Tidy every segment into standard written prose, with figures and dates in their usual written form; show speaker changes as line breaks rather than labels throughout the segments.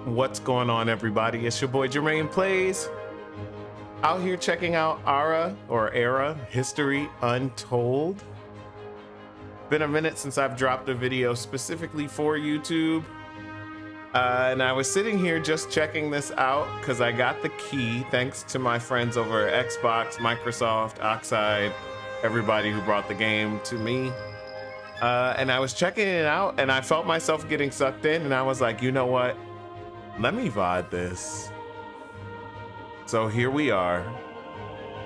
What's going on, everybody? It's your boy Jermaine Plays, out here checking out Era History Untold. Been a minute since I've dropped a video specifically for YouTube, and I was sitting here just checking this out because I got the key thanks to my friends over at Xbox, Microsoft, Oxide, everybody who brought the game to me. And I was checking it out and I felt myself getting sucked in, and I was like, you know what? Let me VOD this. So here we are.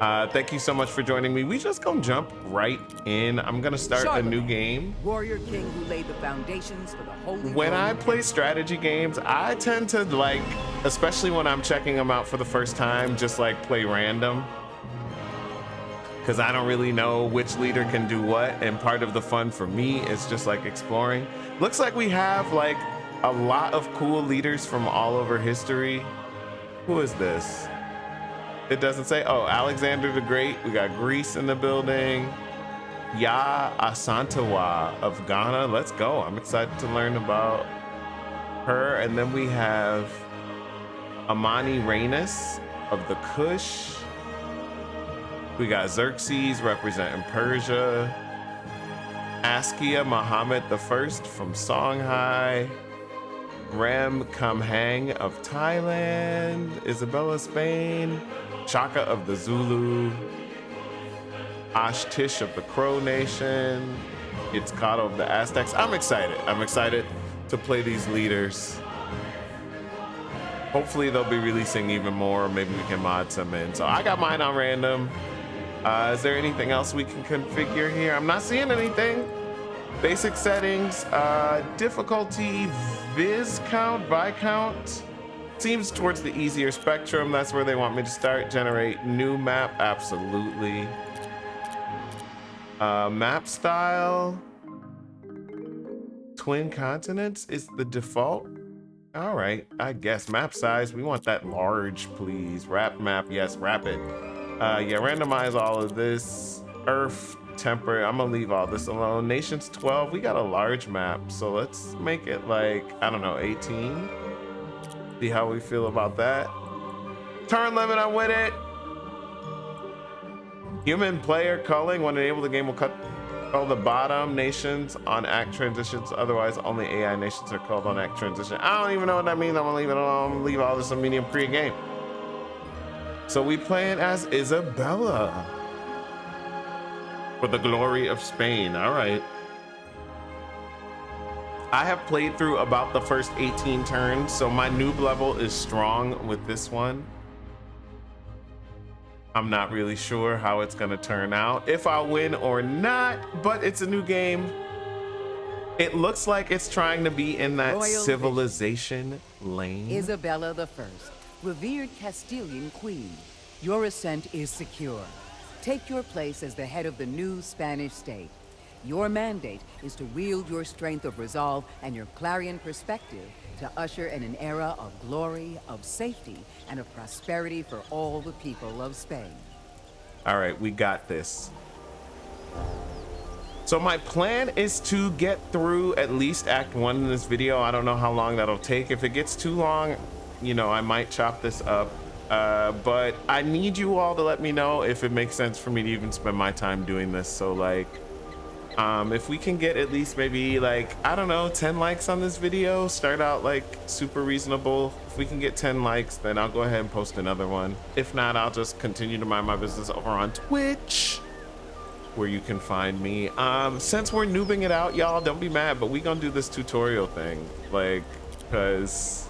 Thank you so much for joining me. We just gonna jump right in. I'm gonna start a new game.
Warrior King who laid the foundations for the holy.
When I play strategy games, I tend to like, especially when I'm checking them out for the first time, just like play random. Because I don't really know which leader can do what, and part of the fun for me is just like exploring. Looks like we have like a lot of cool leaders from all over history. Who is this? It doesn't say. Oh, Alexander the Great. We got Greece in the building. Ya Asantewa of Ghana. Let's go. I'm excited to learn about her. And then we have Amani Rainis of the Kush. We got Xerxes representing Persia. Askia Muhammad I from Songhai. Rem Kamhang of Thailand. Isabella, Spain. Chaka of the Zulu. Ashtish of the Crow Nation. Itzcatl of the Aztecs. I'm excited. I'm excited to play these leaders. Hopefully they'll be releasing even more. Maybe we can mod some in. So I got mine on random. Is there anything else we can configure here? I'm not seeing anything. Basic settings, difficulty, Viscount. Seems towards the easier spectrum. That's where they want me to start. Generate new map, absolutely. Map style, twin continents is the default. All right, I guess map size, we want that large, please. Wrap map, yes, wrap it. Yeah, randomize all of this. Earth, temper, I'm gonna leave all this alone. Nations 12, we got a large map, so let's make it like, I don't know, 18. See how we feel about that. Turn limit, I'm with it. Human player culling, when enabled, the game will cull the bottom nations on act transitions. Otherwise, only AI nations are called on act transition. I don't even know what that means. I'm gonna leave it alone. I'm gonna leave all this on medium pre-game. So we playing as Isabella for the glory of Spain. All right. I have played through about the first 18 turns, so my noob level is strong with this one. I'm not really sure how it's gonna turn out, if I'll win or not, but it's a new game. It looks like it's trying to be in that
Royal
civilization lane.
Isabella I, revered Castilian queen. Your ascent is secure. Take your place as the head of the new Spanish state. Your mandate is to wield your strength of resolve and your clarion perspective to usher in an era of glory, of safety, and of prosperity for all the people of Spain.
All right, we got this. So my plan is to get through at least Act 1 in this video. I don't know how long that'll take. If it gets too long, you know, I might chop this up. But I need you all to let me know if it makes sense for me to even spend my time doing this. So like, if we can get at least maybe like, I don't know, 10 likes on this video, start out like super reasonable. If we can get 10 likes, then I'll go ahead and post another one. If not, I'll just continue to mind my business over on Twitch, where you can find me. Since we're noobing it out, y'all, don't be mad, but we gonna do this tutorial thing, like, cause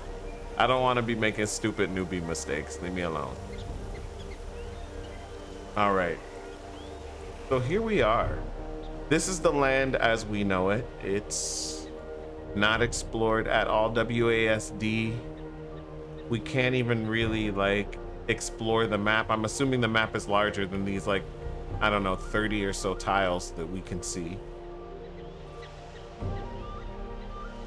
I don't want to be making stupid newbie mistakes. Leave me alone. All right, so here we are. This is the land as we know it. It's not explored at all. WASD. We can't even really like explore the map. I'm assuming the map is larger than these, like, I don't know, 30 or so tiles that we can see.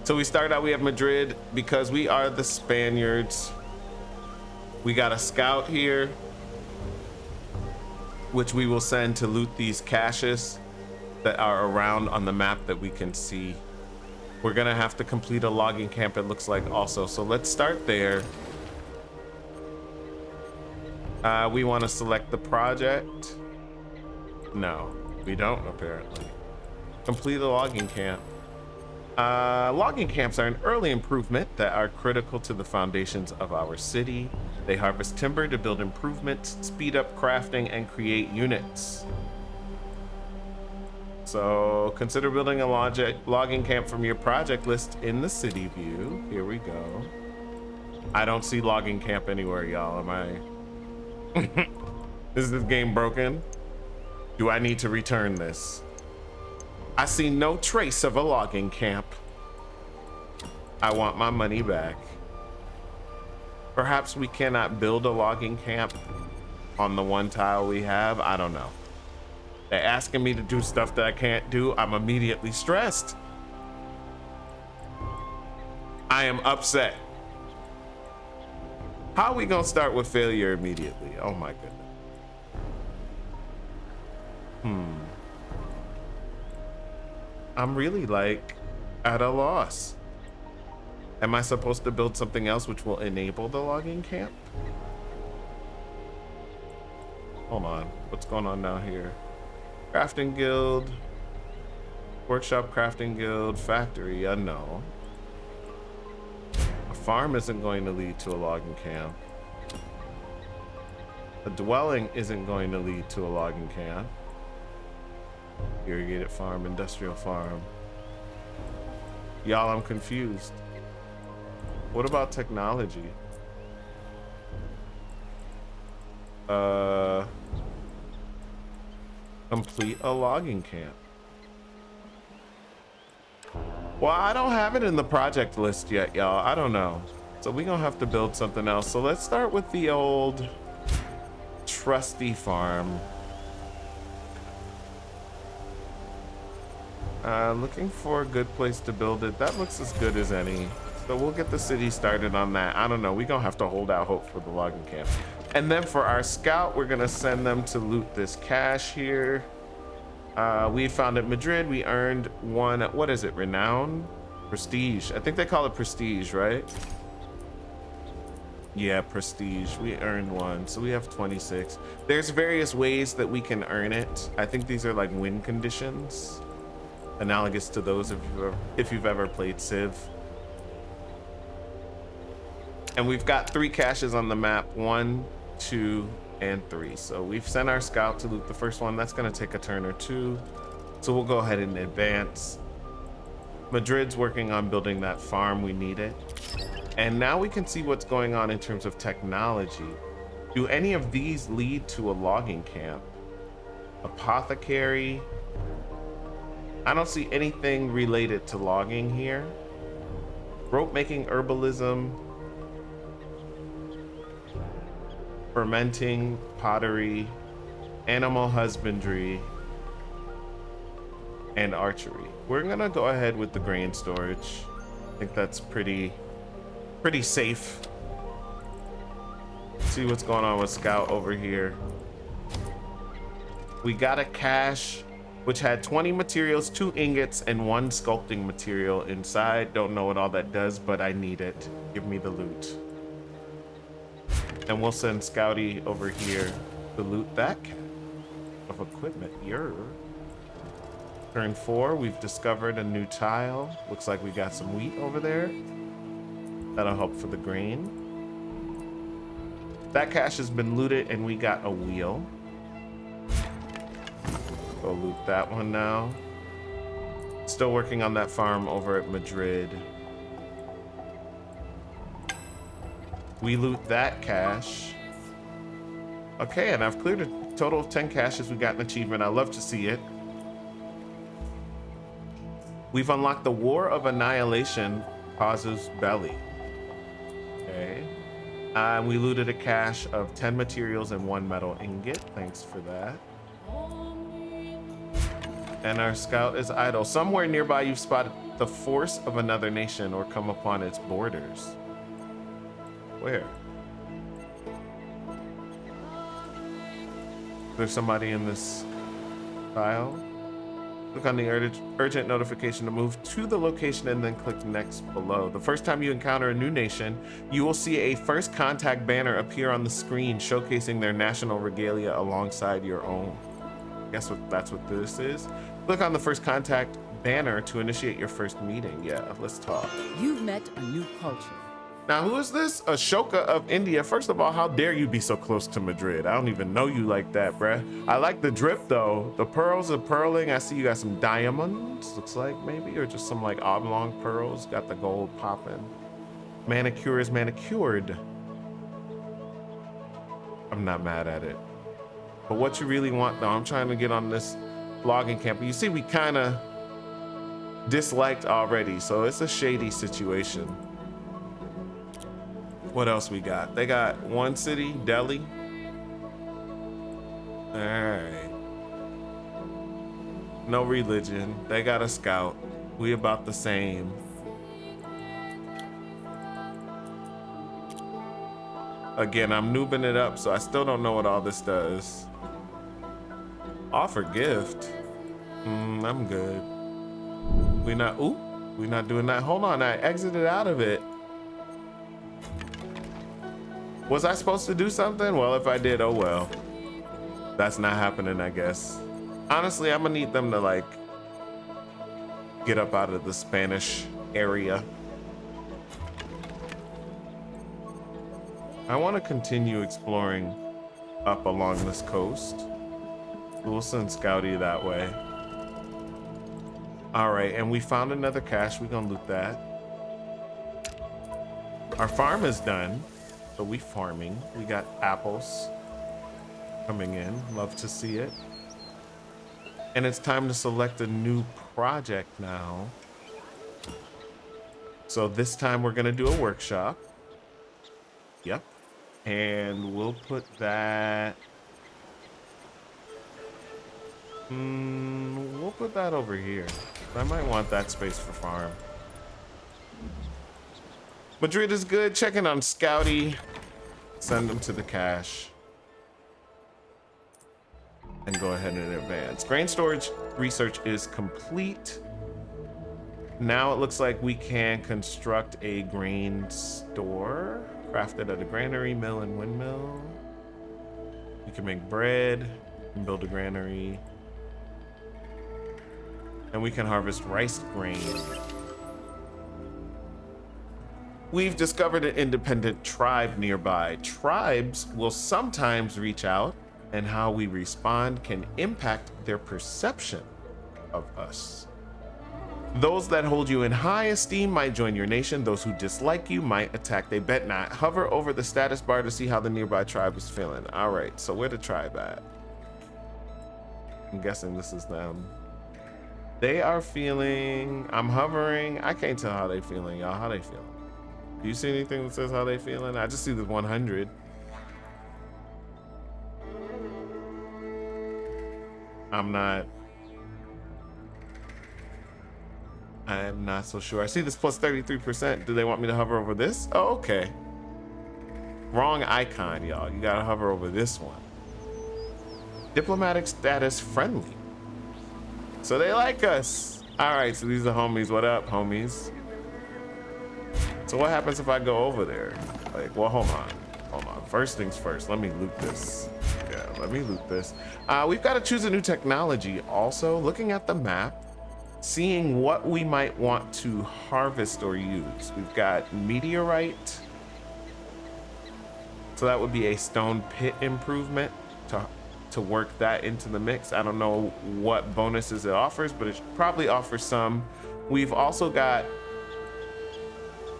So we start out, we have Madrid because we are the Spaniards. We got a scout here, which we will send to loot these caches that are around on the map that we can see. We're gonna have to complete a logging camp, it looks like, also. So let's start there. We want to select the project. No, we don't, apparently. Complete a logging camp. Logging camps are an early improvement that are critical to the foundations of our city. They harvest timber to build improvements, speed up crafting, and create units. So consider building a logging camp from your project list in the city view. Here we go. I don't see logging camp anywhere, y'all. Am I? Is this game broken? Do I need to return this? I see no trace of a logging camp. I want my money back. Perhaps we cannot build a logging camp on the one tile we have. I don't know. They're asking me to do stuff that I can't do. I'm immediately stressed. I am upset. How are we gonna start with failure immediately? Oh my goodness. I'm really like at a loss. Am I supposed to build something else which will enable the logging camp? Hold on, what's going on down here? Crafting guild, workshop, crafting guild, factory, no. A farm isn't going to lead to a logging camp. A dwelling isn't going to lead to a logging camp. Irrigated farm, industrial farm. Y'all, I'm confused. What about technology? Complete a logging camp. Well, I don't have it in the project list yet, y'all. I don't know. So we're gonna have to build something else. So let's start with the old trusty farm. Looking for a good place to build it. That looks as good as any. So we'll get the city started on that. I don't know. We're gonna have to hold out hope for the logging camp. And then for our scout, we're gonna send them to loot this cache here. We found at Madrid, we earned one, what is it, renown? Prestige. I think they call it prestige, right? Yeah, prestige. We earned one, so we have 26. There's various ways that we can earn it. I think these are like win conditions, analogous to those if you've ever played Civ. And we've got 3 caches on the map, 1, 2, and 3. So we've sent our scout to loot the first one. That's gonna take a turn or 2. So we'll go ahead and advance. Madrid's working on building that farm. We need it. And now we can see what's going on in terms of technology. Do any of these lead to a logging camp? Apothecary. I don't see anything related to logging here. Rope making, herbalism, fermenting, pottery, animal husbandry, and archery. We're gonna go ahead with the grain storage. I think that's pretty safe. See what's going on with Scout over here. We got a cache which had 20 materials, 2 ingots, and 1 sculpting material inside. Don't know what all that does, but I need it. Give me the loot. And we'll send Scouty over here to loot that cache of equipment. Turn 4, we've discovered a new tile. Looks like we got some wheat over there. That'll help for the grain. That cache has been looted and we got a wheel. Go loot that one now. Still working on that farm over at Madrid. We loot that cache. Okay, and I've cleared a total of 10 caches. We got an achievement. I love to see it. We've unlocked the War of Annihilation causes belly. Okay. We looted a cache of 10 materials and 1 metal ingot. Thanks for that. And our scout is idle. Somewhere nearby you've spotted the force of another nation or come upon its borders. Where? There's somebody in this file. Click on the urgent notification to move to the location and then click next below. The first time you encounter a new nation, you will see a first contact banner appear on the screen showcasing their national regalia alongside your own. Guess that's what this is. Click on the first contact banner to initiate your first meeting. Yeah, let's talk.
You've met a new culture.
Now, who is this? Ashoka of India. First of all, how dare you be so close to Madrid? I don't even know you like that, bruh. I like the drip though. The pearls are pearling. I see you got some diamonds, looks like maybe, or just some like oblong pearls. Got the gold popping. Manicure is manicured. I'm not mad at it. But what you really want though, I'm trying to get on this vlogging camp. You see, we kind of disliked already, so it's a shady situation. What else we got? They got one city, Delhi. All right. No religion. They got a scout. We about the same. Again, I'm noobing it up, so I still don't know what all this does. Offer gift. I'm good. We're not doing that. Hold on, I exited out of it. Was I supposed to do something? Well, if I did, oh well. That's not happening, I guess. Honestly, I'm gonna need them to like get up out of the Spanish area. I want to continue exploring up along this coast. We'll send Scouty that way. All right, and we found another cache. We're gonna loot that. Our farm is done. So we farming. We got apples coming in. Love to see it. And it's time to select a new project now. So this time we're gonna do a workshop. Yep. And we'll put that. We'll put that over here. I might want that space for farm. Madrid is good. Checking on Scouty. Send them to the cache. And go ahead and advance. Grain storage research is complete. Now it looks like we can construct a grain store. Crafted at a granary, mill, and windmill. We can make bread and build a granary. And we can harvest rice grain. We've discovered an independent tribe nearby. Tribes will sometimes reach out, and how we respond can impact their perception of us. Those that hold you in high esteem might join your nation. Those who dislike you might attack. They bet not. Hover over the status bar to see how the nearby tribe is feeling. All right, so where the tribe at? I'm guessing this is them. They are feeling, I'm hovering. I can't tell how they feeling, y'all. How they feeling? Do you see anything that says how they feeling? I just see the 100. I'm not so sure. I see this plus 33%. Do they want me to hover over this? Oh, okay. Wrong icon, y'all. You gotta hover over this one. Diplomatic status friendly. So they like us. All right, so these are homies. What up, homies? So what happens if I go over there? Like, well, hold on. First things first, let me loot this. Yeah, let me loot this. We've got to choose a new technology. Also, looking at the map, seeing what we might want to harvest or use. We've got meteorite. So that would be a stone pit improvement to work that into the mix. I don't know what bonuses it offers, but it probably offers some. We've also got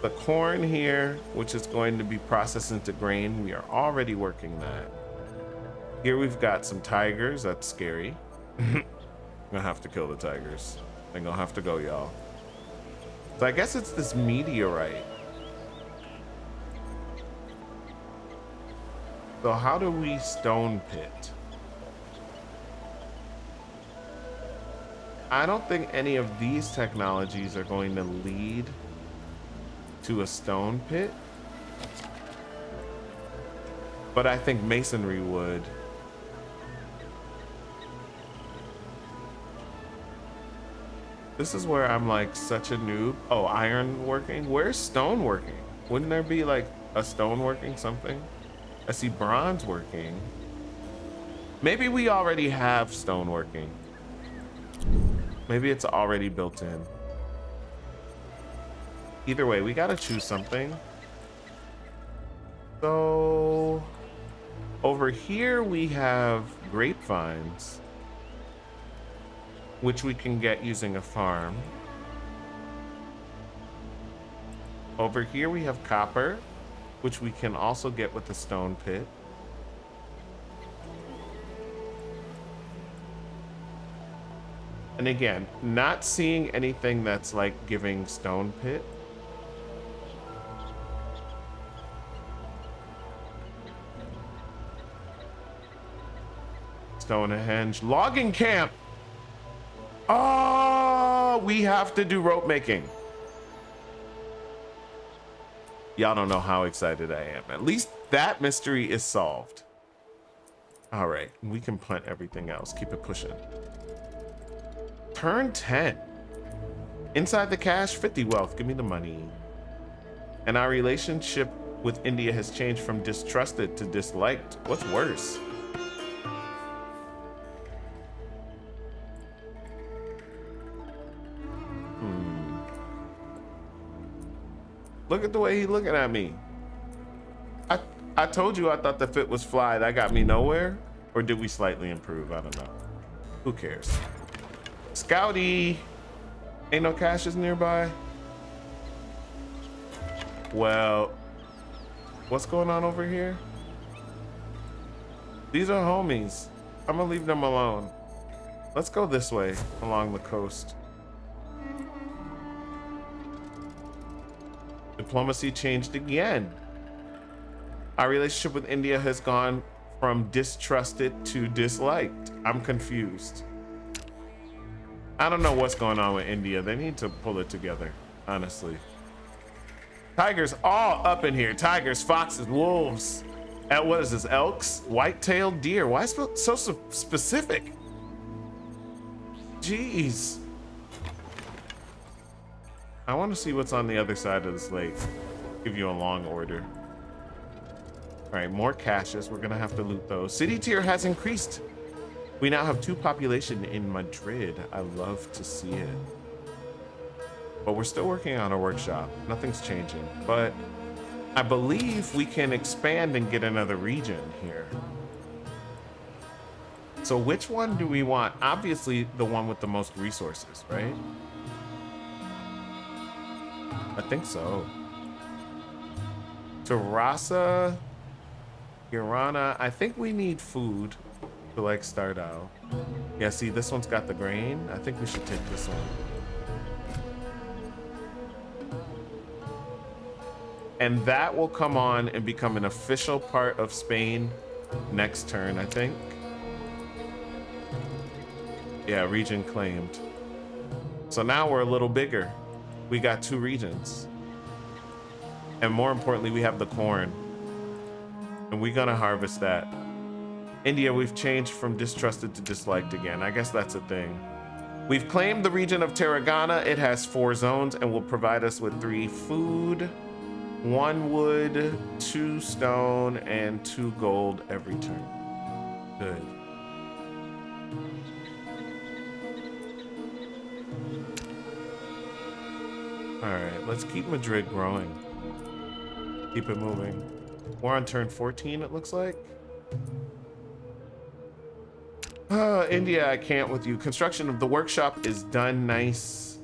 the corn here, which is going to be processed into grain. We are already working that. Here we've got some tigers. That's scary. I'm gonna have to kill the tigers. They're gonna have to go, y'all. So I guess it's this meteorite. So how do we stone pit? I don't think any of these technologies are going to lead to a stone pit, but I think masonry would. This is where I'm like such a noob. Oh, iron working? Where's stone working? Wouldn't there be like a stone working something? I see bronze working. Maybe we already have stone working. Maybe it's already built in. Either way, we gotta choose something. So over here we have grapevines, which we can get using a farm. Over here we have copper, which we can also get with the stone pit. And again, not seeing anything that's like giving stone pit. Stonehenge logging camp. Oh, we have to do rope making. Y'all don't know how excited I am. At least that mystery is solved. All right, we can plant everything else. Keep it pushing. Turn 10. Inside the cash, 50 wealth. Give me the money. And our relationship with India has changed from distrusted to disliked. What's worse? Look at the way he's looking at me. I told you I thought the fit was fly. That got me nowhere. Or did we slightly improve? I don't know. Who cares? Scouty. Ain't no caches nearby. Well, what's going on over here? These are homies. I'm gonna leave them alone. Let's go this way along the coast. Diplomacy changed again. Our relationship with India has gone from distrusted to disliked. I'm confused. I don't know what's going on with India. They need to pull it together, honestly. Tigers all up in here. Tigers, foxes, wolves. What is this? Elks, white-tailed deer. Why is it so specific? Jeez. I want to see what's on the other side of this lake. Give you a long order. All right, more caches. We're gonna have to loot those. City tier has increased. We now have 2 population in Madrid. I love to see it. But we're still working on a workshop. Nothing's changing. But I believe we can expand and get another region here. So which one do we want? Obviously the one with the most resources, right? I think so. Terrassa, Girana. I think we need food to like start out. Yeah, see, this one's got the grain. I think we should take this one. And that will come on and become an official part of Spain next turn, I think. Yeah, region claimed. So now we're a little bigger. We got 2 regions. And more importantly, we have the corn. And we're gonna harvest that. India, we've changed from distrusted to disliked again. I guess that's a thing. We've claimed the region of Tarragona. It has 4 zones and will provide us with 3 food, 1 wood, 2 stone, and 2 gold every turn. Good. All right, let's keep Madrid growing. Keep it moving. We're on turn 14, it looks like. India, I can't with you. Construction of the workshop is done. Nice.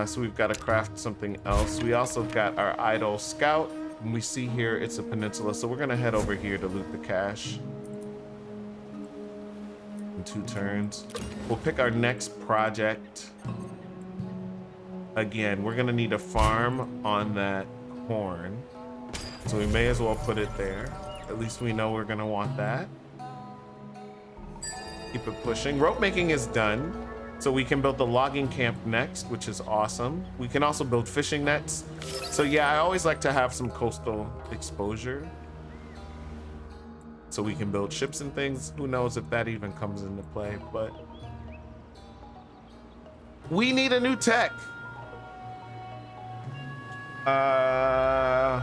So we've got to craft something else. We also got our idle scout. And we see here it's a peninsula. So we're going to head over here to loot the cache. In 2 turns. We'll pick our next project. Again, we're going to need a farm on that corn. So we may as well put it there. At least we know we're going to want that. Keep it pushing. Rope making is done. So we can build the logging camp next, which is awesome. We can also build fishing nets. So yeah, I always like to have some coastal exposure. So we can build ships and things. Who knows if that even comes into play, but We need a new tech. I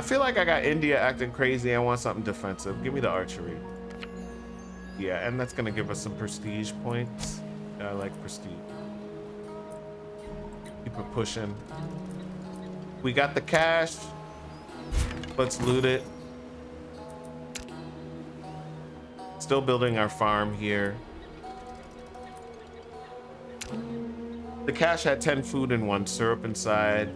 feel like I got India acting crazy. I want something defensive. Give me the archery. Yeah, and that's gonna give us some prestige points. I like prestige. Keep it pushing. We got the cash. Let's loot it. Still building our farm here. The cache had 10 food and 1 syrup inside.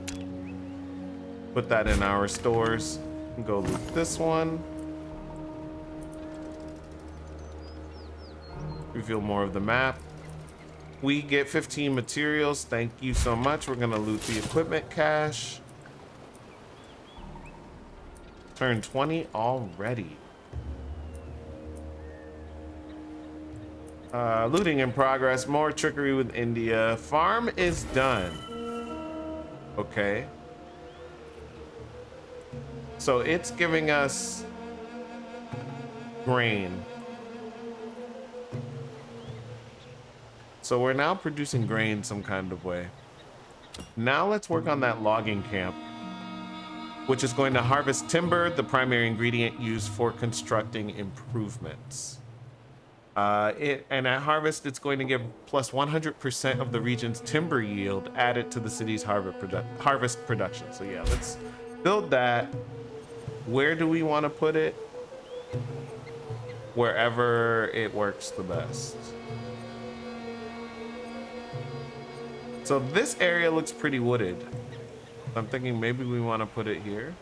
Put that in our stores. And go loot this one. Reveal more of the map. We get 15 materials. Thank you so much. We're gonna loot the equipment cache. Turn 20 already. Looting in progress. More trickery with India. Farm is done. Okay. So it's giving us grain. So we're now producing grain some kind of way. Now let's work on that logging camp, which is going to harvest timber, the primary ingredient used for constructing improvements. And at harvest, it's going to give plus 100% of the region's timber yield added to the city's harvest production. So yeah, let's build that. Where do we want to put it? Wherever it works the best. So this area looks pretty wooded. I'm thinking maybe we want to put it here.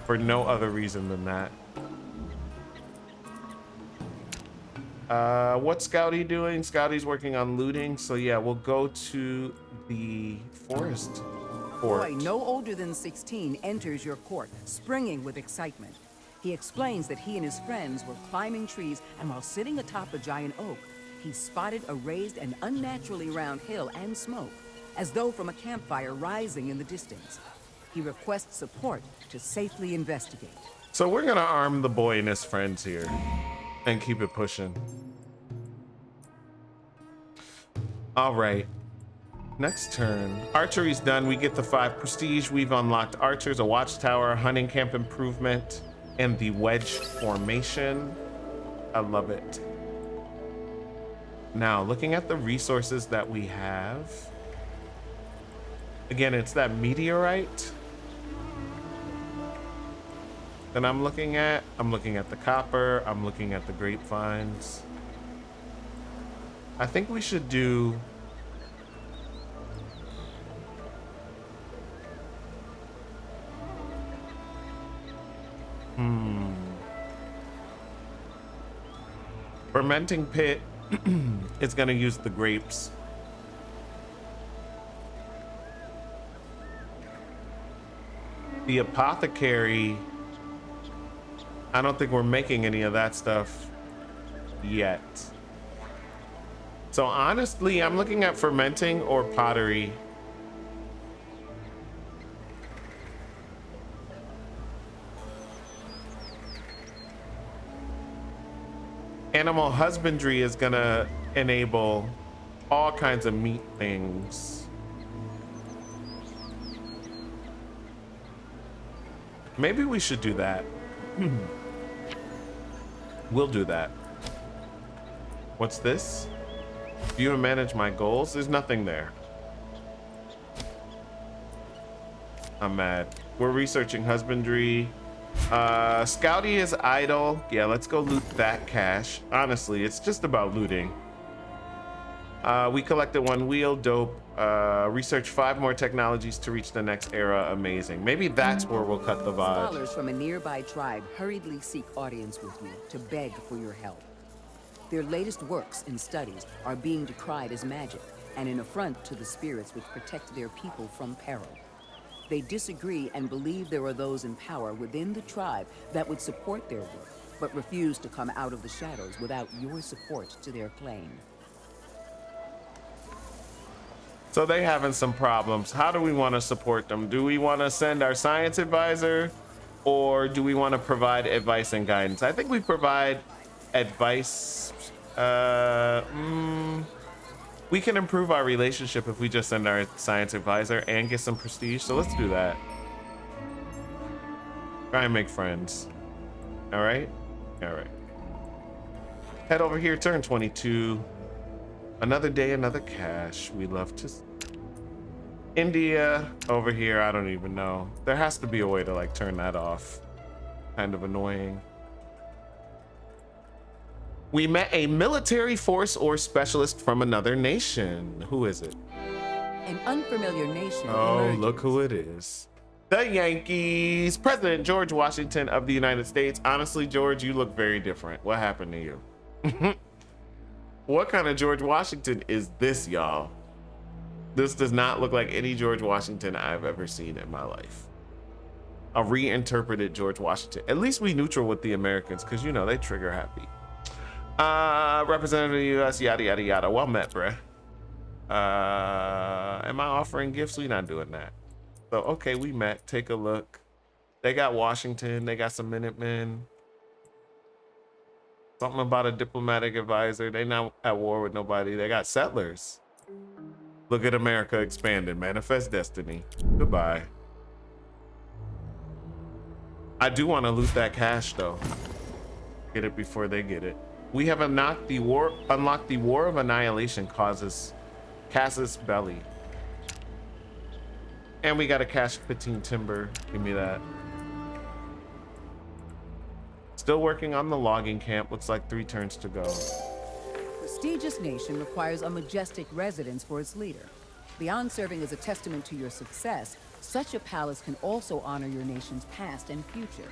For no other reason than that. What's Scouty doing? Scouty's working on looting. So yeah, we'll go to the forest fort.
Boy, no older than 16 enters your court, springing with excitement. He explains that he and his friends were climbing trees, and while sitting atop a giant oak, he spotted a raised and unnaturally round hill and smoke, as though from a campfire rising in the distance. He requests support to safely investigate.
So we're gonna arm the boy and his friends here and keep it pushing. All right, next turn. Archery's done. We get the 5 prestige. We've unlocked archers, a watchtower, hunting camp improvement, and the wedge formation. I love it. Now, looking at the resources that we have. Again, it's that meteorite that I'm looking at. I'm looking at the copper. I'm looking at the grapevines. I think we should do fermenting pit is going to use the grapes. The apothecary, I don't think we're making any of that stuff yet. So honestly, I'm looking at fermenting or pottery. Animal husbandry is gonna enable all kinds of meat things. Maybe we should do that. We'll do that. What's this? View and manage my goals. There's nothing there. I'm mad. We're researching husbandry. Scouty is idle. Yeah, let's go loot that cache. Honestly, it's just about looting. We collected 1 wheel. Dope. Research 5 more technologies to reach the next era. Amazing. Maybe that's where we'll cut the vibe.
Scholars from a nearby tribe hurriedly seek audience with you to beg for your help. Their latest works and studies are being decried as magic and an affront to the spirits which protect their people from peril. They disagree and believe there are those in power within the tribe that would support their work, but refuse to come out of the shadows without your support to their claim.
So they having some problems. How do we want to support them? Do we want to send our science advisor, or do we want to provide advice and guidance? I think we provide Advice. We can improve our relationship if we just send our science advisor and get some prestige. So let's do that. Try and make friends. All right. All right. Head over here. Turn 22. Another day, another cash. We love to. India over here. I don't even know. There has to be a way to like turn that off. Kind of annoying. We met a military force or specialist from another nation. Who is it?
An unfamiliar nation.
Oh,
emerges.
look who it is. The Yankees. President George Washington of the United States. Honestly, George, you look very different. What happened to you? What kind of George Washington is this, y'all? This does not look like any George Washington I've ever seen in my life. A reinterpreted George Washington. At least we neutral with the Americans, because, you know, they trigger happy. Representative of the U.S., yada, yada, yada. Well met, bruh. Am I offering gifts? We not doing that. So, okay, we met. Take a look. They got Washington. They got some Minutemen. Something about a diplomatic advisor. They not at war with nobody. They got settlers. Look at America expanding. Manifest destiny. Goodbye. I do want to loot that cash, though. Get it before they get it. We have unlocked the war of annihilation causes Casus Belli. And we got a cash 15 timber. Give me that. Still working on the logging camp. Looks like 3 turns to go.
Prestigious nation requires a majestic residence for its leader. Beyond serving as a testament to your success, such a palace can also honor your nation's past and future.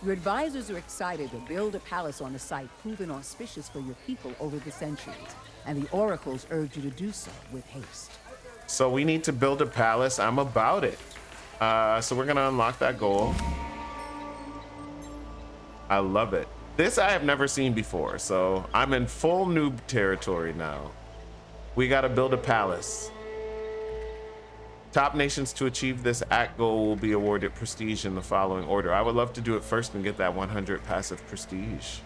Your advisors are excited to build a palace on a site proven auspicious for your people over the centuries, and the oracles urge you to do so with haste.
So we need to build a palace. I'm about it. So we're gonna unlock that goal. I love it. This I have never seen before, so I'm in full noob territory now. We gotta build a palace. Top nations to achieve this act goal will be awarded prestige in the following order. I would love to do it first and get that 100 passive prestige.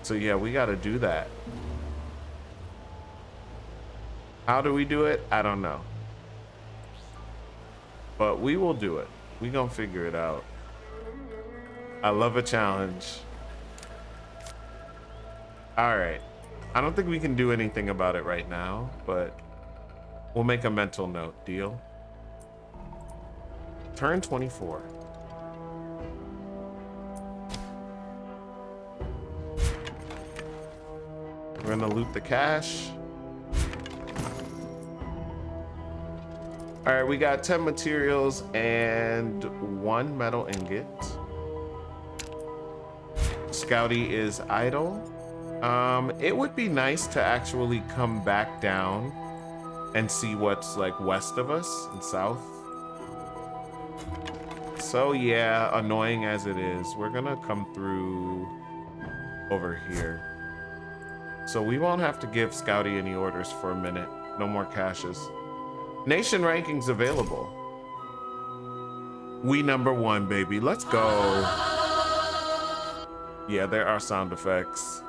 So yeah, we got to do that. How do we do it? I don't know. But we will do it. We gonna figure it out. I love a challenge. All right. I don't think we can do anything about it right now, but we'll make a mental note. Deal? Turn 24. We're gonna loot the cash. All right, we got 10 materials and 1 metal ingot. Scouty is idle. It would be nice to actually come back down and see what's like west of us and south. So yeah, annoying as it is, we're gonna come through over here. So we won't have to give Scouty any orders for a minute. No more caches. Nation rankings available. We #1, baby. Let's go. Yeah, there are sound effects.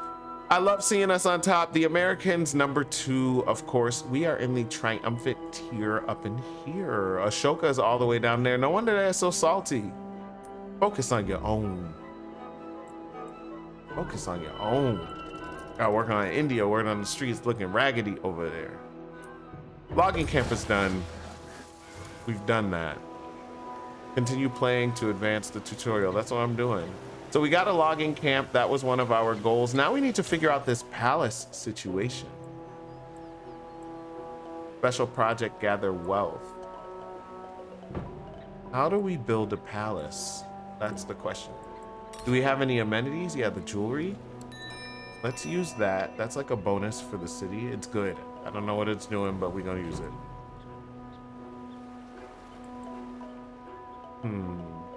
I love seeing us on top. The Americans #2, of course. We are in the triumphant tier up in here. Ashoka is all the way down there. No wonder they're so salty. Focus on your own. Focus on your own. Got working on India, working on the streets, looking raggedy over there. Logging camp is done. We've done that. Continue playing to advance the tutorial. That's what I'm doing. So we got a logging camp. That was one of our goals. Now we need to figure out this palace situation. Special project, gather wealth. How do we build a palace? That's the question. Do we have any amenities? Yeah, the jewelry. Let's use that. That's like a bonus for the city. It's good. I don't know what it's doing, but we're gonna use it.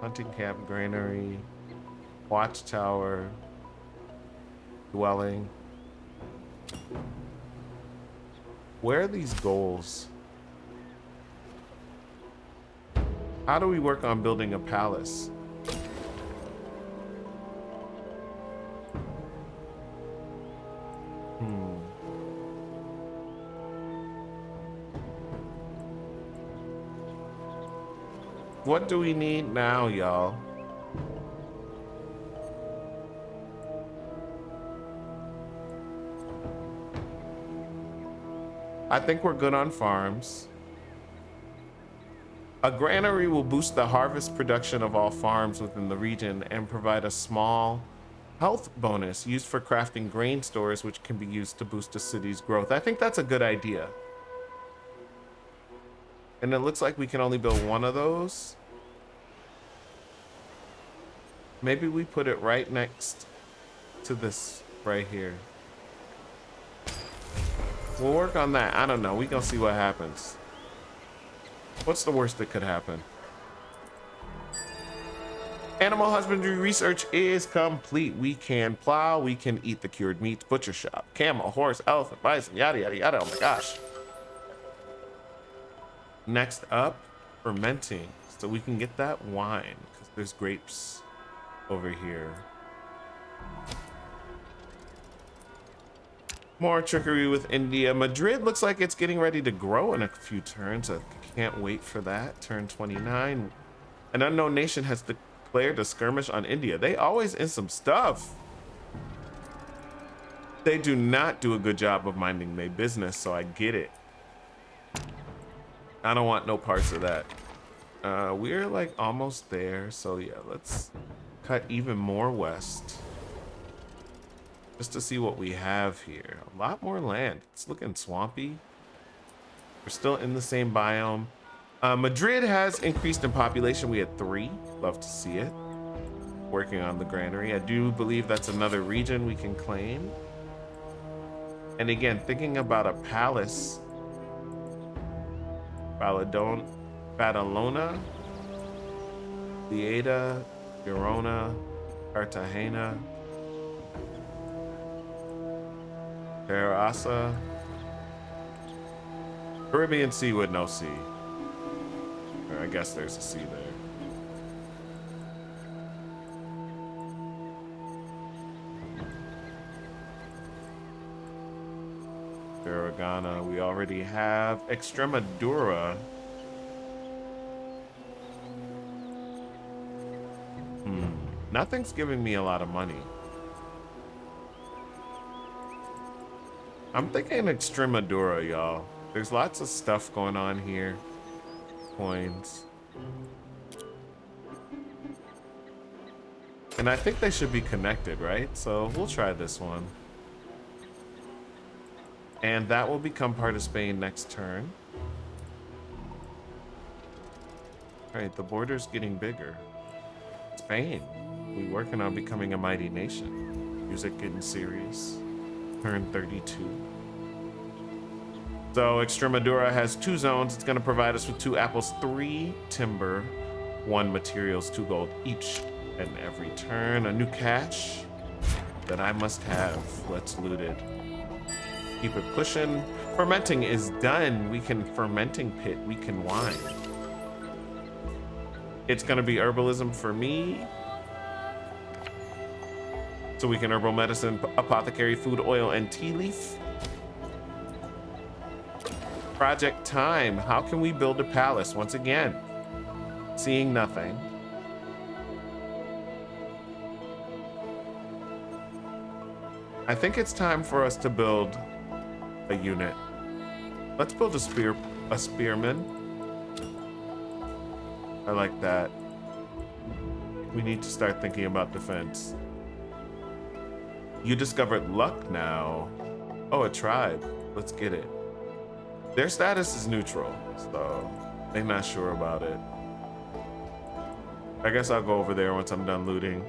Hunting camp, granary, watchtower, dwelling. Where are these goals? How do we work on building a palace? Hmm. What do we need now, y'all? I think we're good on farms. A granary will boost the harvest production of all farms within the region and provide a small health bonus used for crafting grain stores, which can be used to boost the city's growth. I think that's a good idea. And it looks like we can only build one of those. Maybe we put it right next to this right here. We'll work on that. I don't know. We gonna see what happens. What's the worst that could happen? Animal husbandry research is complete. We can plow, we can eat the cured meats, butcher shop, camel, horse, elephant, bison, yada, yada, yada. Oh my gosh. Next up, fermenting. So we can get that wine because there's grapes over here. More trickery with India. Madrid looks like it's getting ready to grow in a few turns. I can't wait for that. Turn 29. An unknown nation has declared a skirmish on India. They always in some stuff. They do not do a good job of minding their business, so I get it. I don't want no parts of that. We're like almost there, so yeah, let's cut even more west. Just to see what we have here. A lot more land. It's looking swampy. We're still in the same biome. Madrid has increased in population. We had 3. Love to see it. Working on the granary. I do believe that's another region we can claim. And again, thinking about a palace. Badalona, Lleida, Girona, Cartagena, Terrassa, Caribbean Sea with no sea. Or I guess there's a sea there. Tarragona, we already have. Extremadura. Nothing's giving me a lot of money. I'm thinking Extremadura, y'all. There's lots of stuff going on here. Coins. And I think they should be connected, right? So we'll try this one. And that will become part of Spain next turn. All right, the border's getting bigger. Spain, we working on becoming a mighty nation. Music getting serious. Turn 32. So Extremadura has 2 zones. It's gonna provide us with 2 apples, 3 timber, 1 materials, 2 gold each and every turn. A new cache that I must have. Let's loot it. Keep it pushing. Fermenting is done. We can fermenting pit. We can wine. It's gonna be herbalism for me. So we can herbal medicine, apothecary, food, oil, and tea leaf. Project time. How can we build a palace? Once again, seeing nothing. I think it's time for us to build a unit. Let's build a spearman. I like that. We need to start thinking about defense. You discovered luck now. Oh, a tribe. Let's get it. Their status is neutral, so they're not sure about it. I guess I'll go over there once I'm done looting.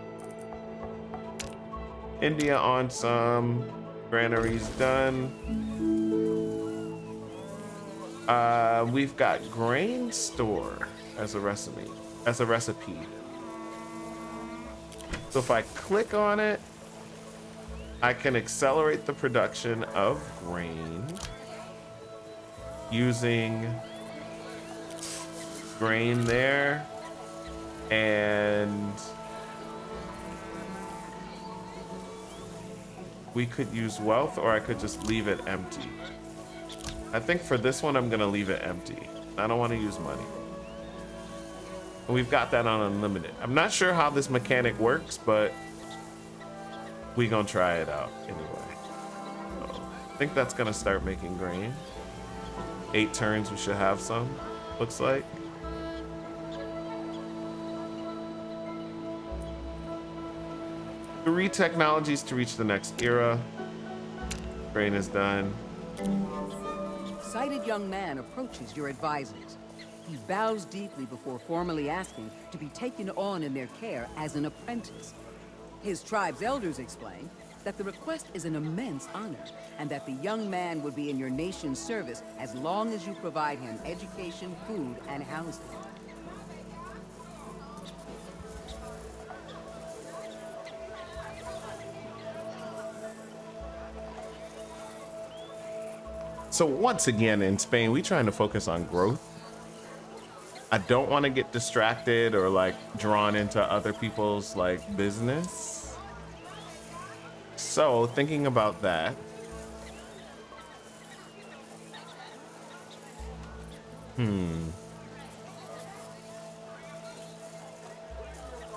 India on some. Granaries done. We've got grain store as a recipe. So if I click on it, I can accelerate the production of grain using grain there and we could use wealth, or I could just leave it empty. I think for this one, I'm gonna leave it empty. I don't want to use money. We've got that on unlimited. I'm not sure how this mechanic works, but we gonna try it out anyway. So I think that's gonna start making grain. 8 turns, we should have some, looks like. Three technologies to reach the next era. Grain is done.
Sighted young man approaches your advisors. He bows deeply before formally asking to be taken on in their care as an apprentice. His tribe's elders explain that the request is an immense honor, and that the young man would be in your nation's service as long as you provide him education, food, and housing.
So once again, in Spain, we trying to focus on growth. I don't want to get distracted or like drawn into other people's like business. So thinking about that.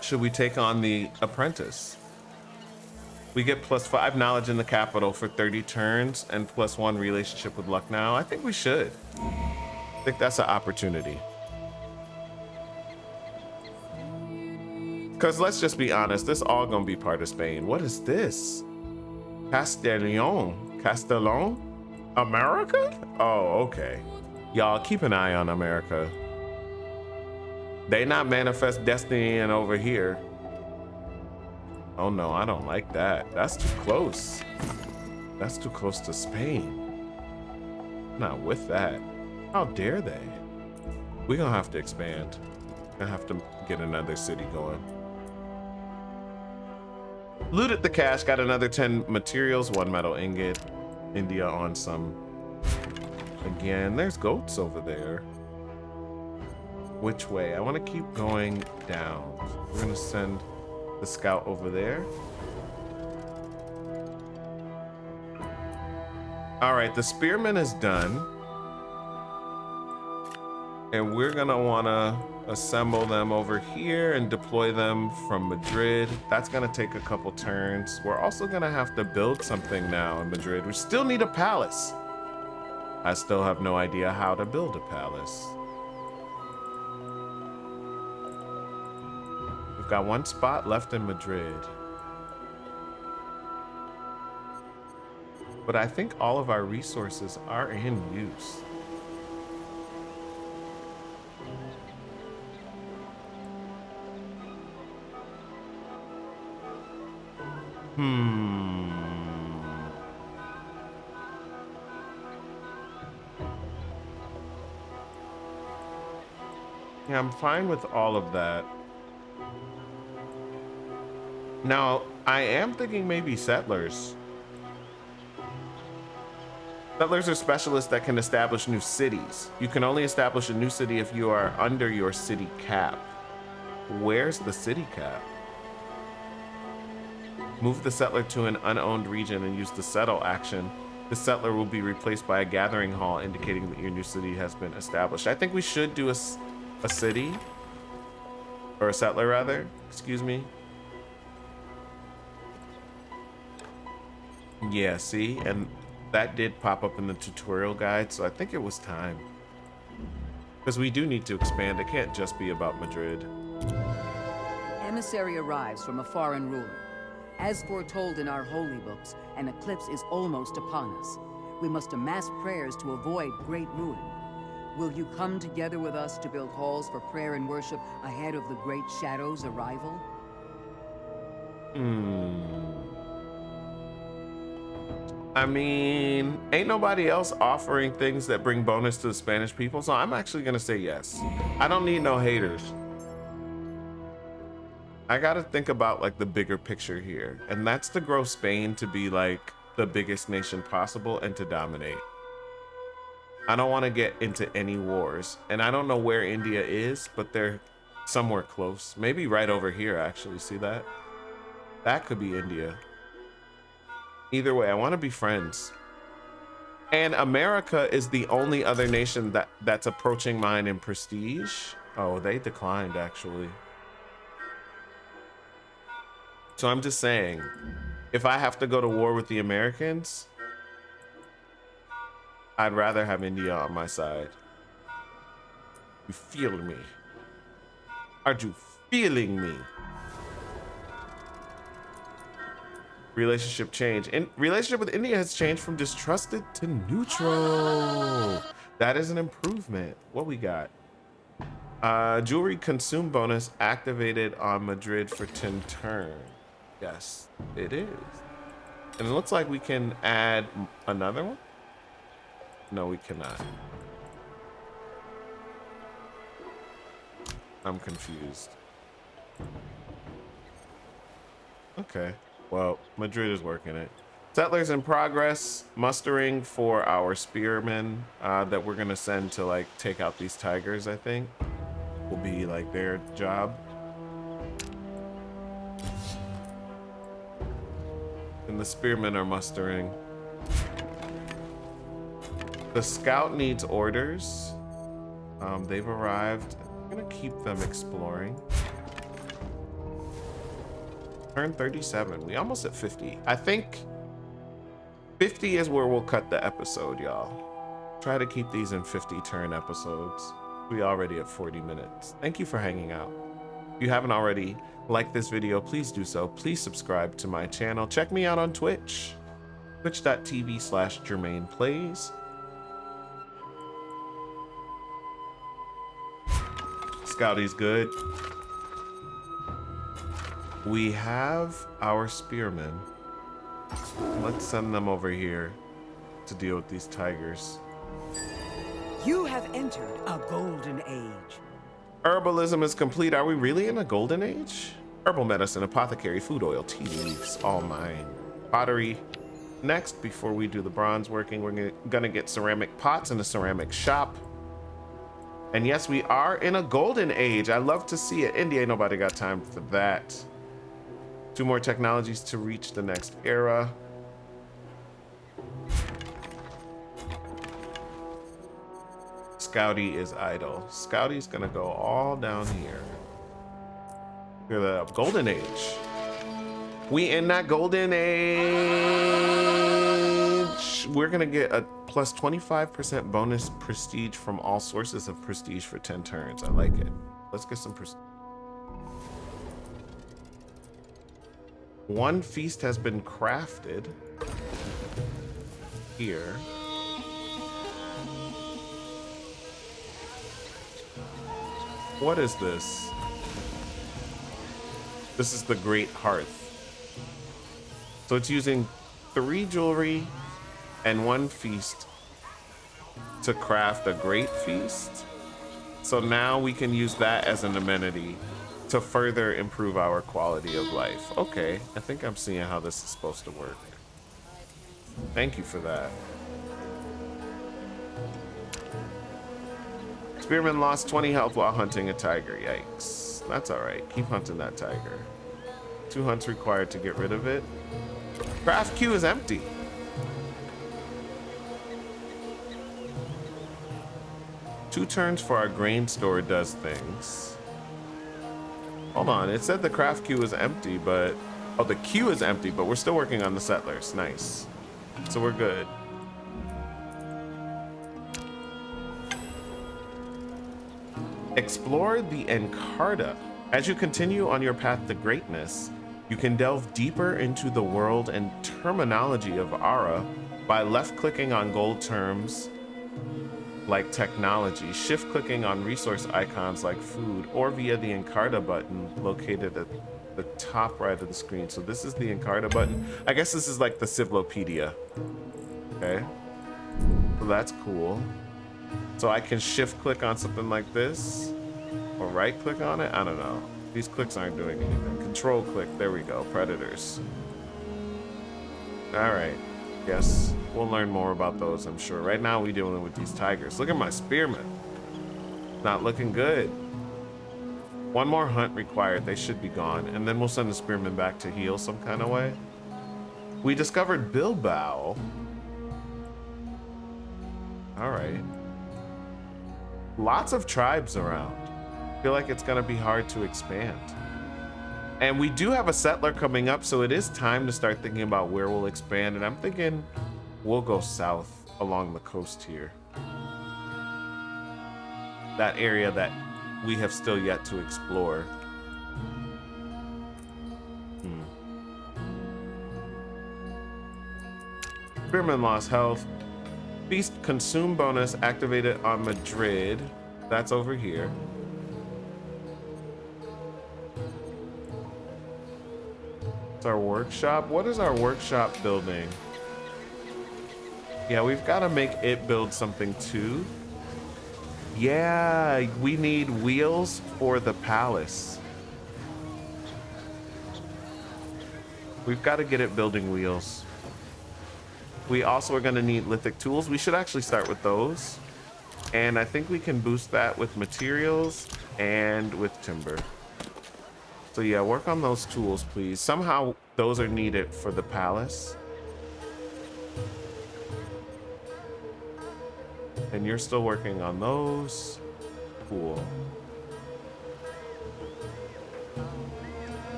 Should we take on the apprentice? We get +5 knowledge in the capital for 30 turns and +1 relationship with luck now. I think we should. I think that's an opportunity. Because let's just be honest, this all gonna be part of Spain. What is this? Castellon? America? Oh, okay. Y'all keep an eye on America. They not manifest destiny in over here. Oh no, I don't like that. That's too close. That's too close to Spain. Not with that. How dare they? We're gonna have to expand. Gonna have to get another city going. Looted the cache, got another 10 materials, 1 metal ingot. India on some. Again, there's goats over there. Which way? I want to keep going down. We're gonna send the scout over there. All right, the spearman is done. And we're gonna wanna assemble them over here and deploy them from Madrid. That's gonna take a couple turns. We're also gonna have to build something now in Madrid. We still need a palace. I still have no idea how to build a palace. We've got 1 spot left in Madrid. But I think all of our resources are in use. Yeah, I'm fine with all of that. Now, I am thinking maybe settlers. Settlers are specialists that can establish new cities. You can only establish a new city if you are under your city cap. Where's the city cap? Move the settler to an unowned region and use the settle action. The settler will be replaced by a gathering hall indicating that your new city has been established. I think we should do a city, or a settler rather, excuse me. Yeah, see, and that did pop up in the tutorial guide, so I think it was time. Because we do need to expand. It can't just be about Madrid.
Emissary arrives from a foreign ruler. As foretold in our holy books, an eclipse is almost upon us. We must amass prayers to avoid great ruin. Will you come together with us to build halls for prayer and worship ahead of the Great Shadow's arrival?
I mean, ain't nobody else offering things that bring bonus to the Spanish people, so I'm actually gonna say yes. I don't need no haters. I gotta think about like the bigger picture here, and that's to grow Spain to be like the biggest nation possible and to dominate. I don't want to get into any wars, and I don't know where India is, but they're somewhere close. Maybe right over here, actually. See that? That could be India. Either way, I want to be friends. And America is the only other nation that's approaching mine in prestige. Oh, they declined actually. So I'm just saying, if I have to go to war with the Americans, I'd rather have India on my side. You feel me? Are you feeling me? Relationship change. And relationship with India has changed from distrusted to neutral. That is an improvement. What we got? Jewelry consume bonus activated on Madrid for 10 turns. Yes, it is. And it looks like we can add another one. No, we cannot. I'm confused. Okay. Well, Madrid is working it. Settlers in progress, mustering for our spearmen that we're gonna send to like take out these tigers, I think. Will be like their job. And the spearmen are mustering. The scout needs orders. They've arrived. I'm gonna keep them exploring. Turn 37. We almost at 50. I think 50 is where we'll cut the episode, y'all. Try to keep these in 50 turn episodes. We already at 40 minutes. Thank you for hanging out. If you haven't already liked this video, please do so. Please subscribe to my channel. Check me out on Twitch. Twitch.tv/JermainePlays. Scouty's good. We have our spearmen. Let's send them over here to deal with these tigers.
You have entered a golden age.
Herbalism is complete. Are we really in a golden age? Herbal medicine, apothecary, food oil, tea leaves, all mine. Pottery. Next, before we do the bronze working, we're gonna get ceramic pots in a ceramic shop. And yes, we are in a golden age. I love to see it. India, ain't nobody got time for that. 2 more technologies to reach the next era. Scouty is idle. Scouty's gonna go all down here. Look at that, golden age. We in that golden age. We're gonna get a plus 25% bonus prestige from all sources of prestige for 10 turns. I like it. Let's get some prestige. 1 feast has been crafted here. What is this? This is the Great Hearth. So it's using 3 jewelry and 1 feast to craft a great feast. So now we can use that as an amenity to further improve our quality of life. Okay, I think I'm seeing how this is supposed to work. Thank you for that. Spearman lost 20 health while hunting a tiger. Yikes. That's all right. Keep hunting that tiger. 2 hunts required to get rid of it. Craft queue is empty. Two turns for our grain store does things. Hold on. It said the craft queue is empty, but... Oh, the queue is empty, but we're still working on the settlers. Nice. So we're good. Explore the Encarta. As you continue on your path to greatness, you can delve deeper into the world and terminology of Ara by left-clicking on gold terms like technology, shift-clicking on resource icons like food, or via the Encarta button located at the top right of the screen. So this is the Encarta button. I guess this is like the Civlopedia. Okay. So that's cool. So I can shift-click on something like this, or right-click on it. I don't know. These clicks aren't doing anything. Control-click. There we go. Predators. All right. Yes, we'll learn more about those, I'm sure. Right now, we're dealing with these tigers. Look at my spearmen. Not looking good. 1 more hunt required. They should be gone. And then we'll send the spearmen back to heal some kind of way. We discovered Bilbao. All right. Lots of tribes around. I feel like it's gonna be hard to expand. And we do have a settler coming up, so it is time to start thinking about where we'll expand. And I'm thinking we'll go south along the coast here. That area that we have still yet to explore. Spearman lost health. Feast consume bonus activated on Madrid. That's over here. It's our workshop. What is our workshop building? Yeah, we've got to make it build something too. Yeah, we need wheels for the palace. We've got to get it building wheels. We also are going to need lithic tools. We should actually start with those. And I think we can boost that with materials and with timber. So yeah, work on those tools, please. Somehow those are needed for the palace. And you're still working on those. Cool.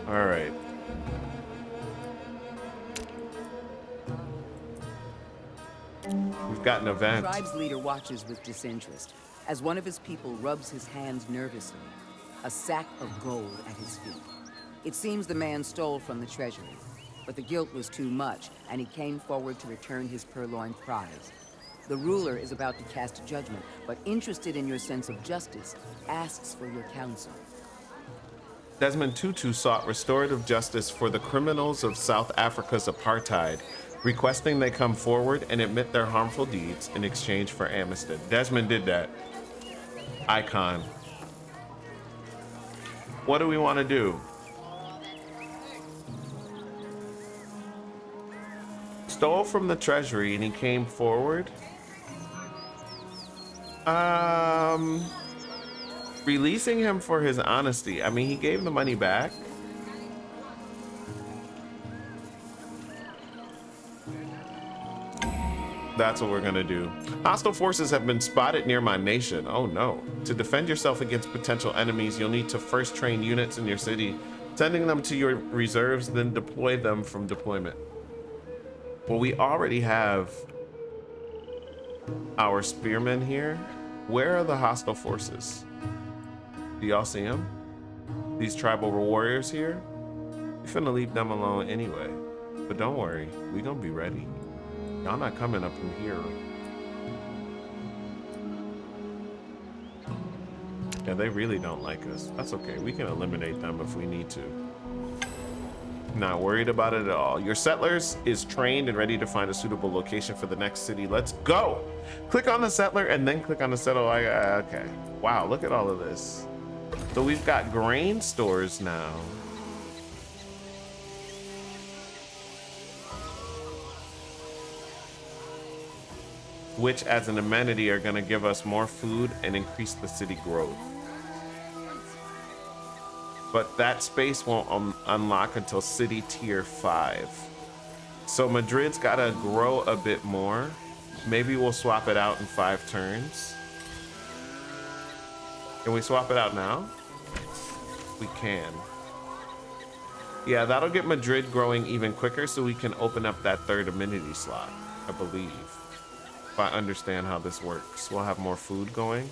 All right. We've got an event.
The tribe's leader watches with disinterest as one of his people rubs his hands nervously, a sack of gold at his feet. It seems the man stole from the treasury, but the guilt was too much, and he came forward to return his purloined prize. The ruler is about to cast judgment, but interested in your sense of justice, asks for your counsel.
Desmond Tutu sought restorative justice for the criminals of South Africa's apartheid, requesting they come forward and admit their harmful deeds in exchange for amnesty. Desmond did that. Icon. What do we want to do? Stole from the treasury and he came forward. Releasing him for his honesty. I mean, he gave the money back. That's what we're gonna do. Hostile forces have been spotted near my nation. Oh no. To defend yourself against potential enemies, you'll need to first train units in your city, sending them to your reserves, then deploy them from deployment. Well, we already have our spearmen here. Where are the hostile forces? Do y'all see them? These tribal warriors here? We're finna leave them alone anyway. But don't worry, we gonna be ready. Y'all not coming up from here. Yeah, they really don't like us. That's okay, we can eliminate them if we need to. Not worried about it at all. Your settlers is trained and ready to find a suitable location for the next city. Let's go. Click on the settler and then click on the settle. Okay. Wow, look at all of this. So we've got grain stores now. Which as an amenity are gonna give us more food and increase the city growth. But that space won't unlock until city tier 5. So Madrid's gotta grow a bit more. Maybe we'll swap it out in 5 turns. Can we swap it out now? We can. Yeah, that'll get Madrid growing even quicker so we can open up that 3rd amenity slot, I believe. If I understand how this works. We'll have more food going.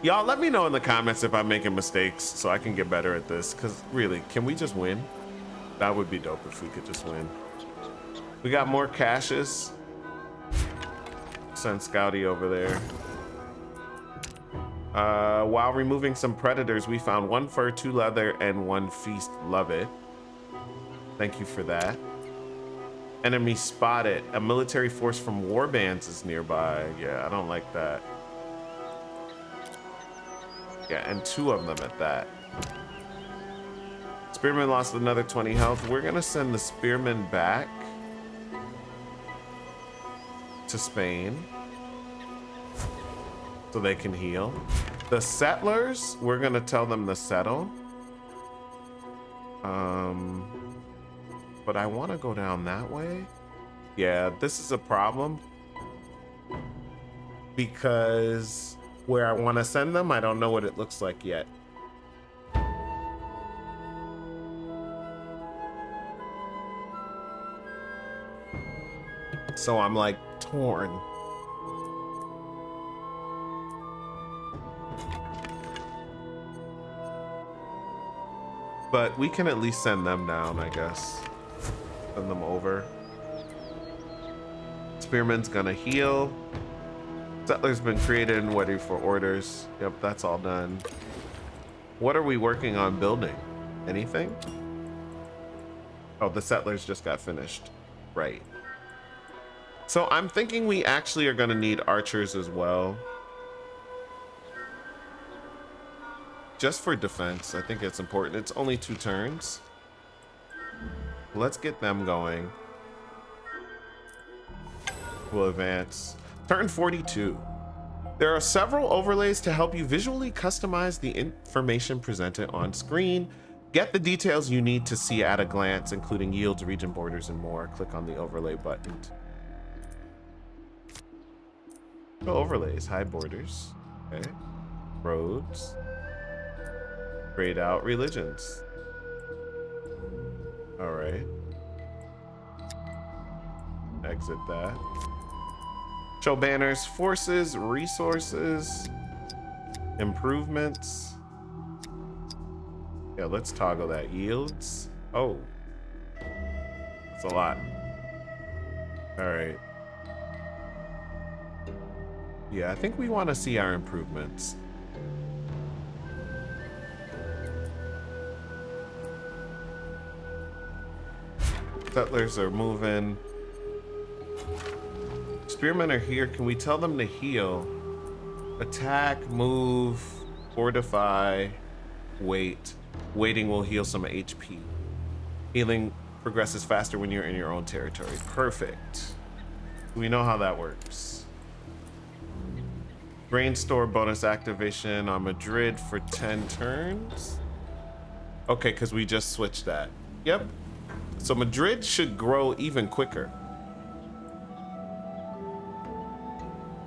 Y'all, let me know in the comments if I'm making mistakes so I can get better at this. Because really, can we just win? That would be dope if we could just win. We got more caches. Send Scouty over there. While removing some predators, we found 1 fur, 2 leather, and 1 feast. Love it. Thank you for that. Enemy spotted. A military force from warbands is nearby. Yeah, I don't like that. Yeah, and 2 of them at that. Spearman lost another 20 health. We're gonna send the spearmen back to Spain so they can heal. The settlers, we're gonna tell them to settle. But I want to go down that way. Yeah, this is a problem because where I want to send them, I don't know what it looks like yet. So I'm like torn. But we can at least send them down, I guess. Send them over. Spearman's gonna heal. Settler's been created and ready for orders. Yep, that's all done. What are we working on building? Anything? Oh, the settlers just got finished. Right. So I'm thinking we actually are gonna need archers as well. Just for defense, I think it's important. It's only 2 turns. Let's get them going. We'll advance. Turn 42. There are several overlays to help you visually customize the information presented on screen. Get the details you need to see at a glance, including yields, region borders, and more. Click on the overlay button. Go overlays, hide borders. Okay. Roads. Grayed out religions. All right. Exit that. Show banners, forces, resources, improvements. Yeah, let's toggle that. Yields. Oh, it's a lot. All right. Yeah, I think we want to see our improvements. Settlers are moving. Spearmen are here. Can we tell them to heal? Attack, move, fortify, wait. Waiting will heal some HP. Healing progresses faster when you're in your own territory. Perfect. We know how that works. Grain store bonus activation on Madrid for 10 turns. Okay, because we just switched that. Yep. So Madrid should grow even quicker.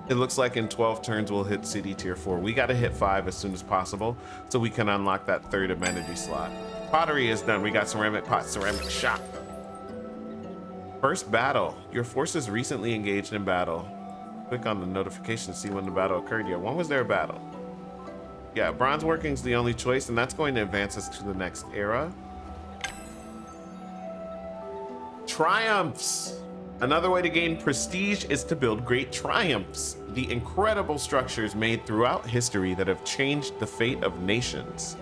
It looks like in 12 turns we'll hit city tier 4. We got to hit 5 as soon as possible so we can unlock that 3rd amenity slot. Pottery is done. We got ceramic pot, ceramic shop. First battle. Your forces recently engaged in battle. Click on the notification to see when the battle occurred. Yeah, when was there a battle? Yeah, bronze working's the only choice, and that's going to advance us to the next era. Triumphs. Another way to gain prestige is to build great triumphs, the incredible structures made throughout history that have changed the fate of nations.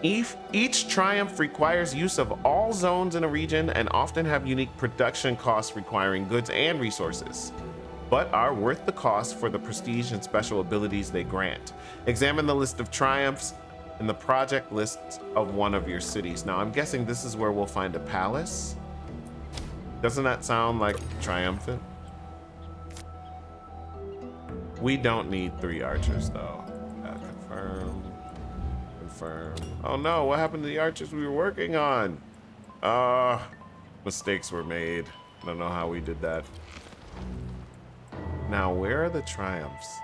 Each triumph requires use of all zones in a region and often have unique production costs requiring goods and resources, but are worth the cost for the prestige and special abilities they grant. Examine the list of triumphs in the project list of one of your cities. Now, I'm guessing this is where we'll find a palace. Doesn't that sound like triumphant? We don't need 3 archers though. Confirm. Confirm. Oh no, what happened to the archers we were working on? Mistakes were made. I don't know how we did that. Now, where are the triumphs?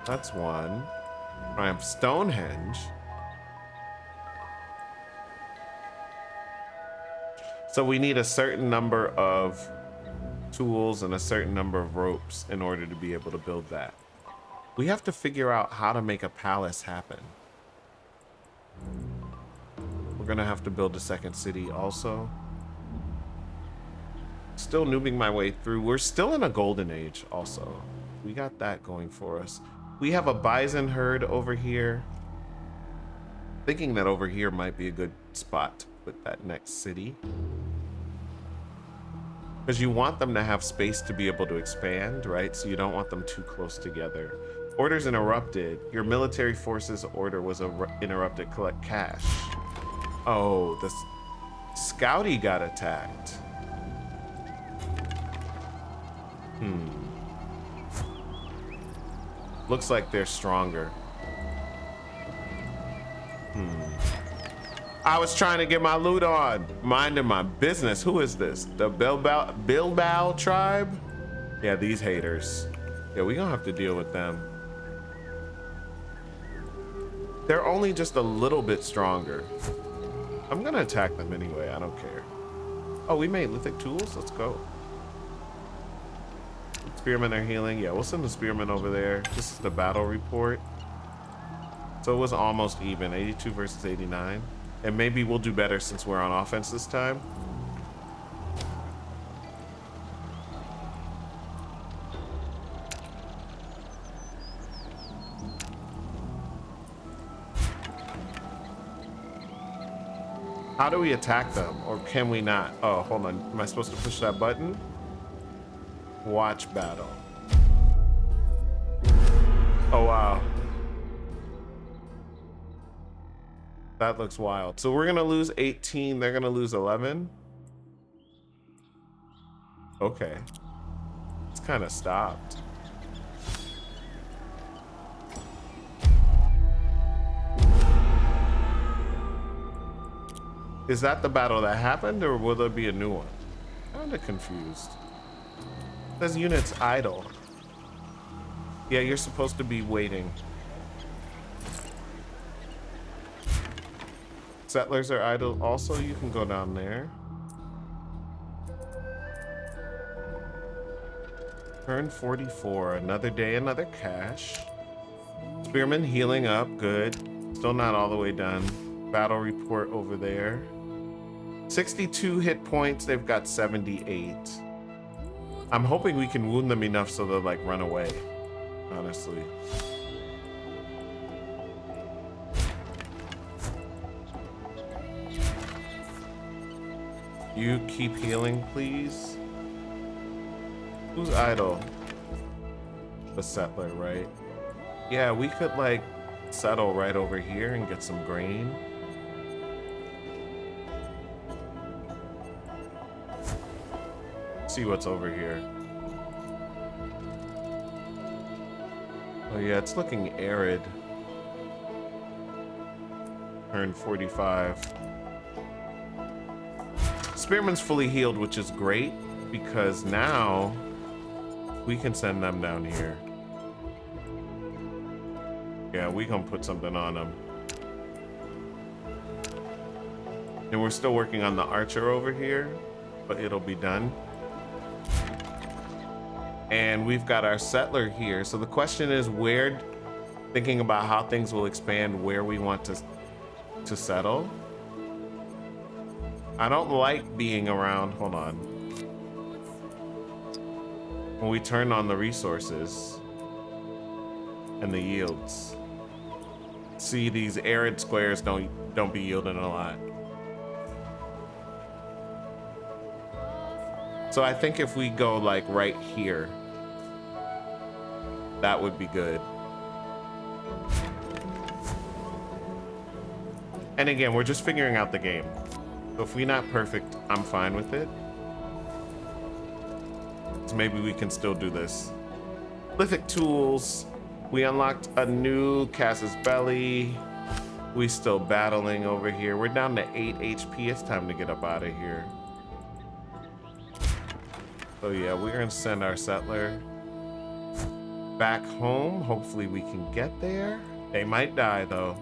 That's one. Triumph Stonehenge. So we need a certain number of tools and a certain number of ropes in order to be able to build that. We have to figure out how to make a palace happen. We're gonna have to build a second city also. Still noobing my way through. We're still in a golden age also. We got that going for us. We have a bison herd over here. Thinking that over here might be a good spot to put that next city. Because you want them to have space to be able to expand, right? So you don't want them too close together. Orders interrupted. Your military forces order was interrupted. Collect cash. Oh, the Scouty got attacked. Looks like they're stronger. I was trying to get my loot on. Minding my business. Who is this? The Bilbao tribe? Yeah, these haters. Yeah, we gonna have to deal with them. They're only just a little bit stronger. I'm gonna attack them anyway, I don't care. Oh, we made lithic tools? Let's go. Spearmen are healing. Yeah, we'll send the spearmen over there. This is the battle report. So it was almost even, 82 versus 89. And maybe we'll do better since we're on offense this time. How do we attack them? Or can we not? Oh, hold on. Am I supposed to push that button? Watch battle. Oh, wow. That looks wild. So we're going to lose 18. They're going to lose 11. Okay. It's kind of stopped. Is that the battle that happened, or will there be a new one? Kind of confused. It says units idle. Yeah, you're supposed to be waiting. Settlers are idle. Also, you can go down there. Turn 44. Another day, another cash. Spearman healing up. Good. Still not all the way done. Battle report over there. 62 hit points. They've got 78. I'm hoping we can wound them enough so they'll like run away. Honestly. You keep healing, please. Who's idle? The settler, right? Yeah, we could like settle right over here and get some grain. See what's over here. Oh yeah, it's looking arid. Turn 45. Spearman's fully healed, which is great because now we can send them down here. Yeah, we gonna put something on them. And we're still working on the archer over here, but it'll be done. And we've got our settler here. So the question is where, thinking about how things will expand, where we want to settle. I don't like being around, hold on. When we turn on the resources and the yields. See, these arid squares don't be yielding a lot. So I think if we go like right here, that would be good. And again, we're just figuring out the game. So if we're not perfect, I'm fine with it. So maybe we can still do this. Lithic tools. We unlocked a new Casus Belli. We still battling over here. We're down to 8 HP. It's time to get up out of here. So yeah, we're gonna send our settler back home. Hopefully we can get there. They might die though.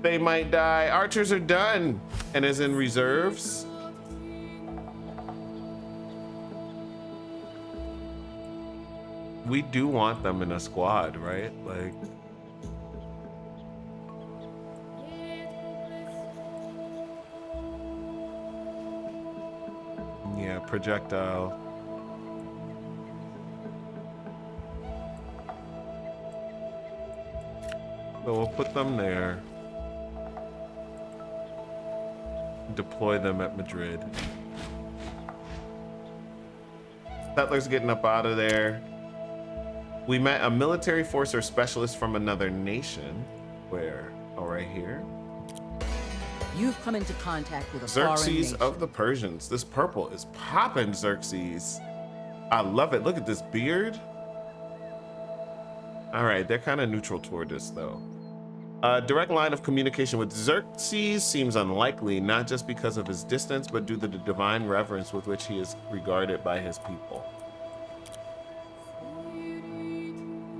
They might die. Archers are done and is in reserves. We do want them in a squad, right? Like, yeah, projectile. So we'll put them there. Deploy them at Madrid. Settlers getting up out of there. We met a military force or specialist from another nation. Where? Oh, right here.
You've come into contact with a
Xerxes
foreign nation.
of the Persians. This purple is popping, Xerxes. I love it. Look at this beard. All right, they're kind of neutral toward this though. A direct line of communication with Xerxes seems unlikely, not just because of his distance, but due to the divine reverence with which he is regarded by his people.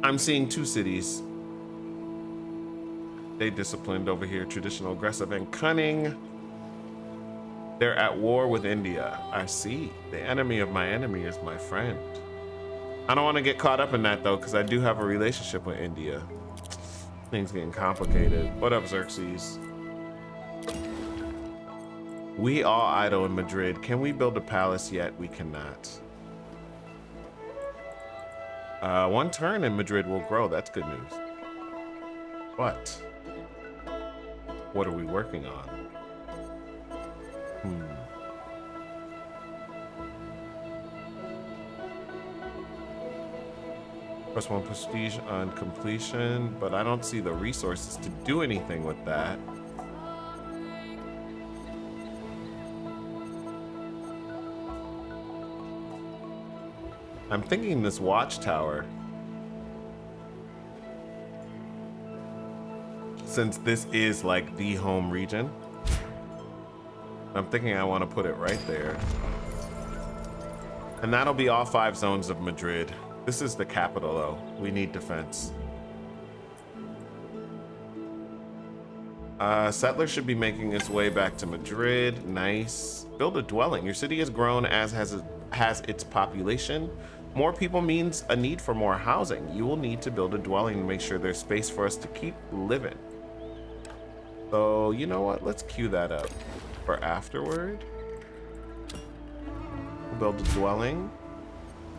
I'm seeing two cities. They disciplined over here, traditional, aggressive, and cunning. They're at war with India. I see. The enemy of my enemy is my friend. I don't want to get caught up in that, though, because I do have a relationship with India. Things getting complicated. What up, Xerxes? We all idle in Madrid. Can we build a palace yet? We cannot. One turn in Madrid will grow. That's good news. But what are we working on? +1 prestige on completion, but I don't see the resources to do anything with that. I'm thinking this watchtower, since this is like the home region, I'm thinking I want to put it right there. And that'll be all 5 zones of Madrid. This is the capital, though. We need defense. Settler should be making its way back to Madrid. Nice. Build a dwelling. Your city has grown, as has its population. More people means a need for more housing. You will need to build a dwelling to make sure there's space for us to keep living. So, you know what? Let's queue that up for afterward. We'll build a dwelling.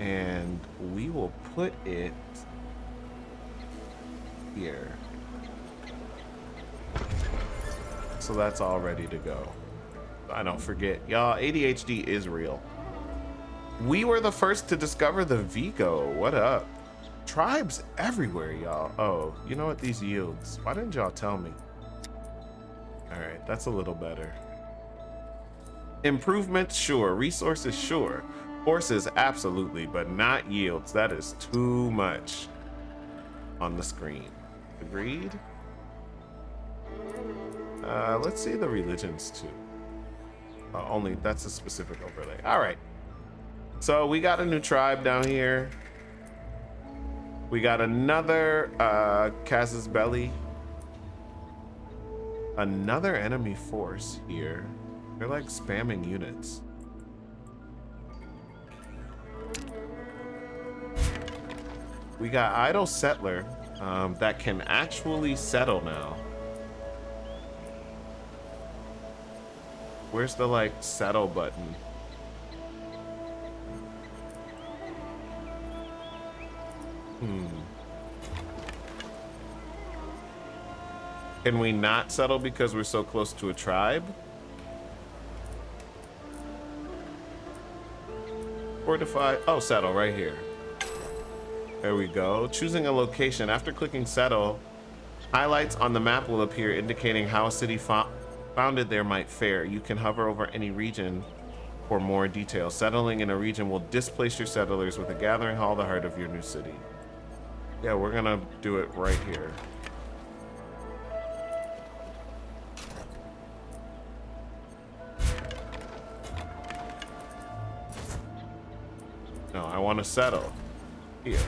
And we will put it here. So that's all ready to go. I don't forget. Y'all, ADHD is real. We were the first to discover the Vigo. What up? Tribes everywhere, y'all. Oh, you know what? These yields. Why didn't y'all tell me? All right, that's a little better. Improvements, sure. Resources, sure. Forces, absolutely, but not yields. That is too much on the screen. Agreed? Let's see the religions too. Only that's a specific overlay. All right. So we got a new tribe down here. We got another Casus Belli. Another enemy force here. They're like spamming units. We got idle settler that can actually settle now. Where's the like settle button? Can we not settle because we're so close to a tribe? Fortify. Oh, settle right here. There we go. Choosing a location. After clicking settle, highlights on the map will appear indicating how a city founded there might fare. You can hover over any region for more details. Settling in a region will displace your settlers with a gathering hall, the heart of your new city. Yeah, we're gonna do it right here. No, I want to settle here.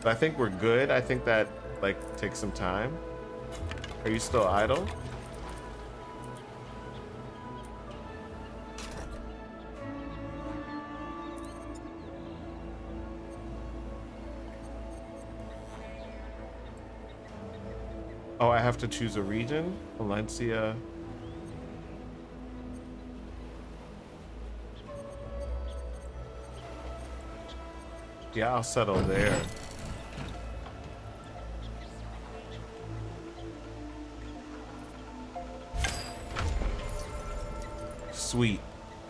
I think we're good. I think that like takes some time. Are you still idle? Oh, I have to choose a region? Valencia. Yeah, I'll settle there. Sweet.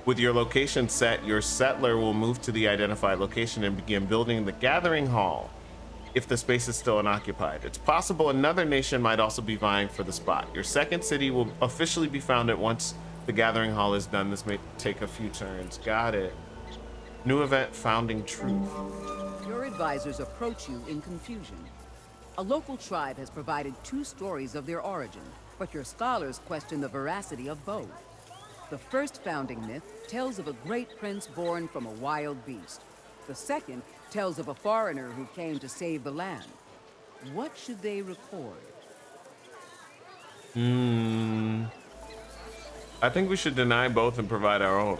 With your location set, your settler will move to the identified location and begin building the gathering hall if the space is still unoccupied. It's possible another nation might also be vying for the spot. Your second city will officially be founded once the gathering hall is done. This may take a few turns. Got it. New event, founding truth.
Your advisors approach you in confusion. A local tribe has provided 2 stories of their origin, but your scholars question the veracity of both. The first founding myth tells of a great prince born from a wild beast. The second tells of a foreigner who came to save the land. What should they record?
I think we should deny both and provide our own.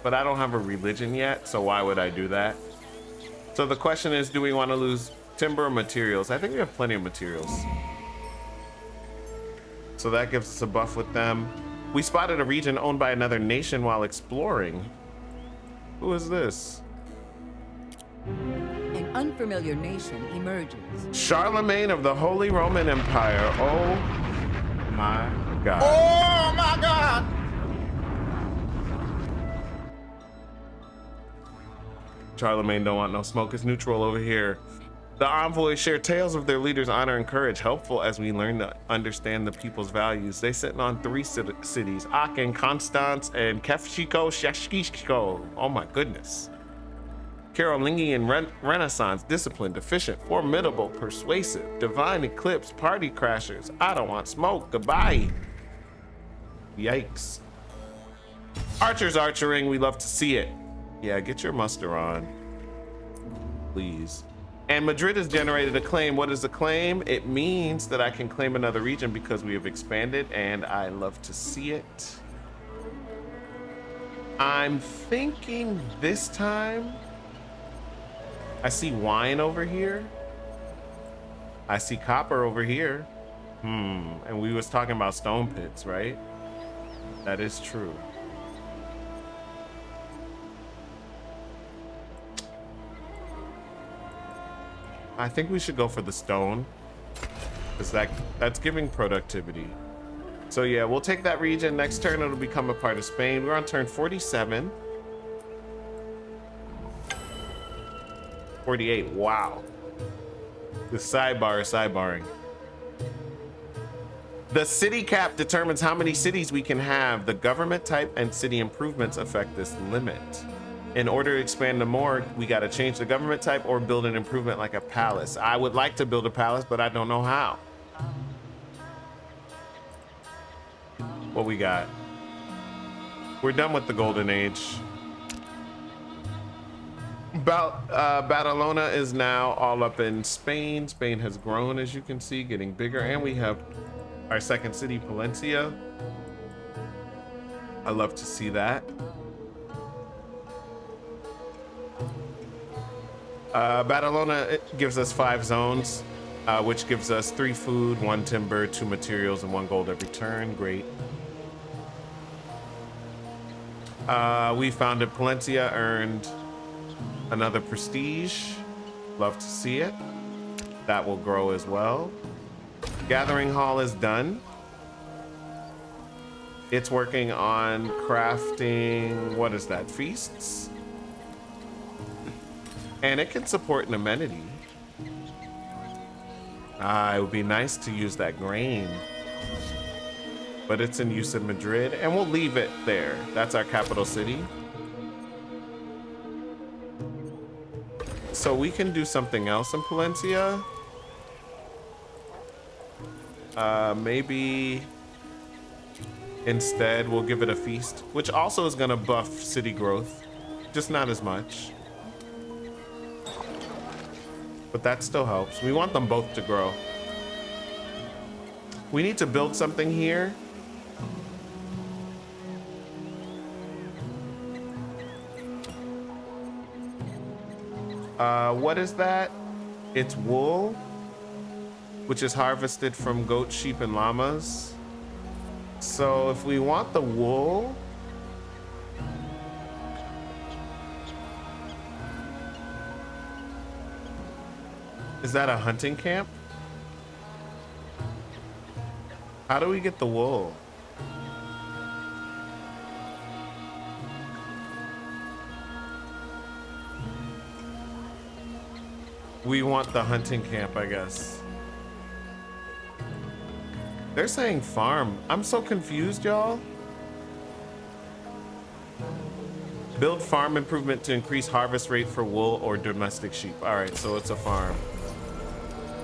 But I don't have a religion yet, so why would I do that? So the question is, do we want to lose timber or materials? I think we have plenty of materials. So that gives us a buff with them. We spotted a region owned by another nation while exploring. Who is this?
An unfamiliar nation emerges.
Charlemagne of the Holy Roman Empire. Oh my God.
Oh my God!
Charlemagne don't want no smoke. It's neutral over here. The envoys share tales of their leaders' honor and courage, helpful as we learn to understand the people's values. They sitting on 3 cities, Aachen, Constance, and Kefchiko Shashkishko. Oh my goodness. Carolingian Renaissance, disciplined, efficient, formidable, persuasive, divine eclipse, party crashers. I don't want smoke. Goodbye. Yikes. Archers archering. We love to see it. Yeah, get your muster on, please. And Madrid has generated a claim. What is a claim? It means that I can claim another region because we have expanded, and I love to see it. I'm thinking this time I see wine over here. I see copper over here. And we was talking about stone pits, right? That is true. I think we should go for the stone, because that's giving productivity. So yeah, we'll take that region. Next turn, it'll become a part of Spain. We're on turn 47. 48, wow. The sidebar is sidebarring. The city cap determines how many cities we can have. The government type and city improvements affect this limit. In order to expand to more, we got to change the government type or build an improvement like a palace. I would like to build a palace, but I don't know how. What we got? We're done with the golden age. Badalona is now all up in Spain. Spain has grown, as you can see, getting bigger. And we have our second city, Palencia. I love to see that. Badalona, it gives us 5 zones, which gives us 3 food, 1 timber, 2 materials, and 1 gold every turn. Great. We founded Palencia, earned another prestige. Love to see it. That will grow as well. Gathering Hall is done. It's working on crafting, what is that, feasts? And it can support an amenity. It would be nice to use that grain. But it's in use in Madrid, and we'll leave it there. That's our capital city. So we can do something else in Palencia. Maybe instead we'll give it a feast, which also is gonna buff city growth, just not as much. But that still helps. We want them both to grow. We need to build something here. What is that? It's wool, which is harvested from goats, sheep, and llamas. So if we want the wool, is that a hunting camp? How do we get the wool? We want the hunting camp, I guess. They're saying farm. I'm so confused, y'all. Build farm improvement to increase harvest rate for wool or domestic sheep. All right, so it's a farm.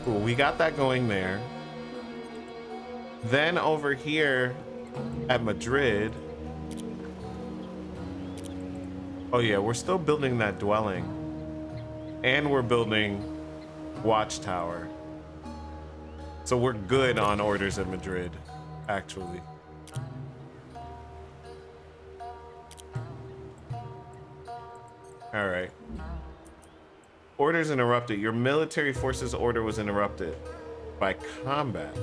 Cool, we got that going there. Then over here at Madrid. Oh yeah, we're still building that dwelling. And we're building Watchtower. So we're good on orders at Madrid, actually. All right. Orders interrupted. Your military forces order was interrupted by combat.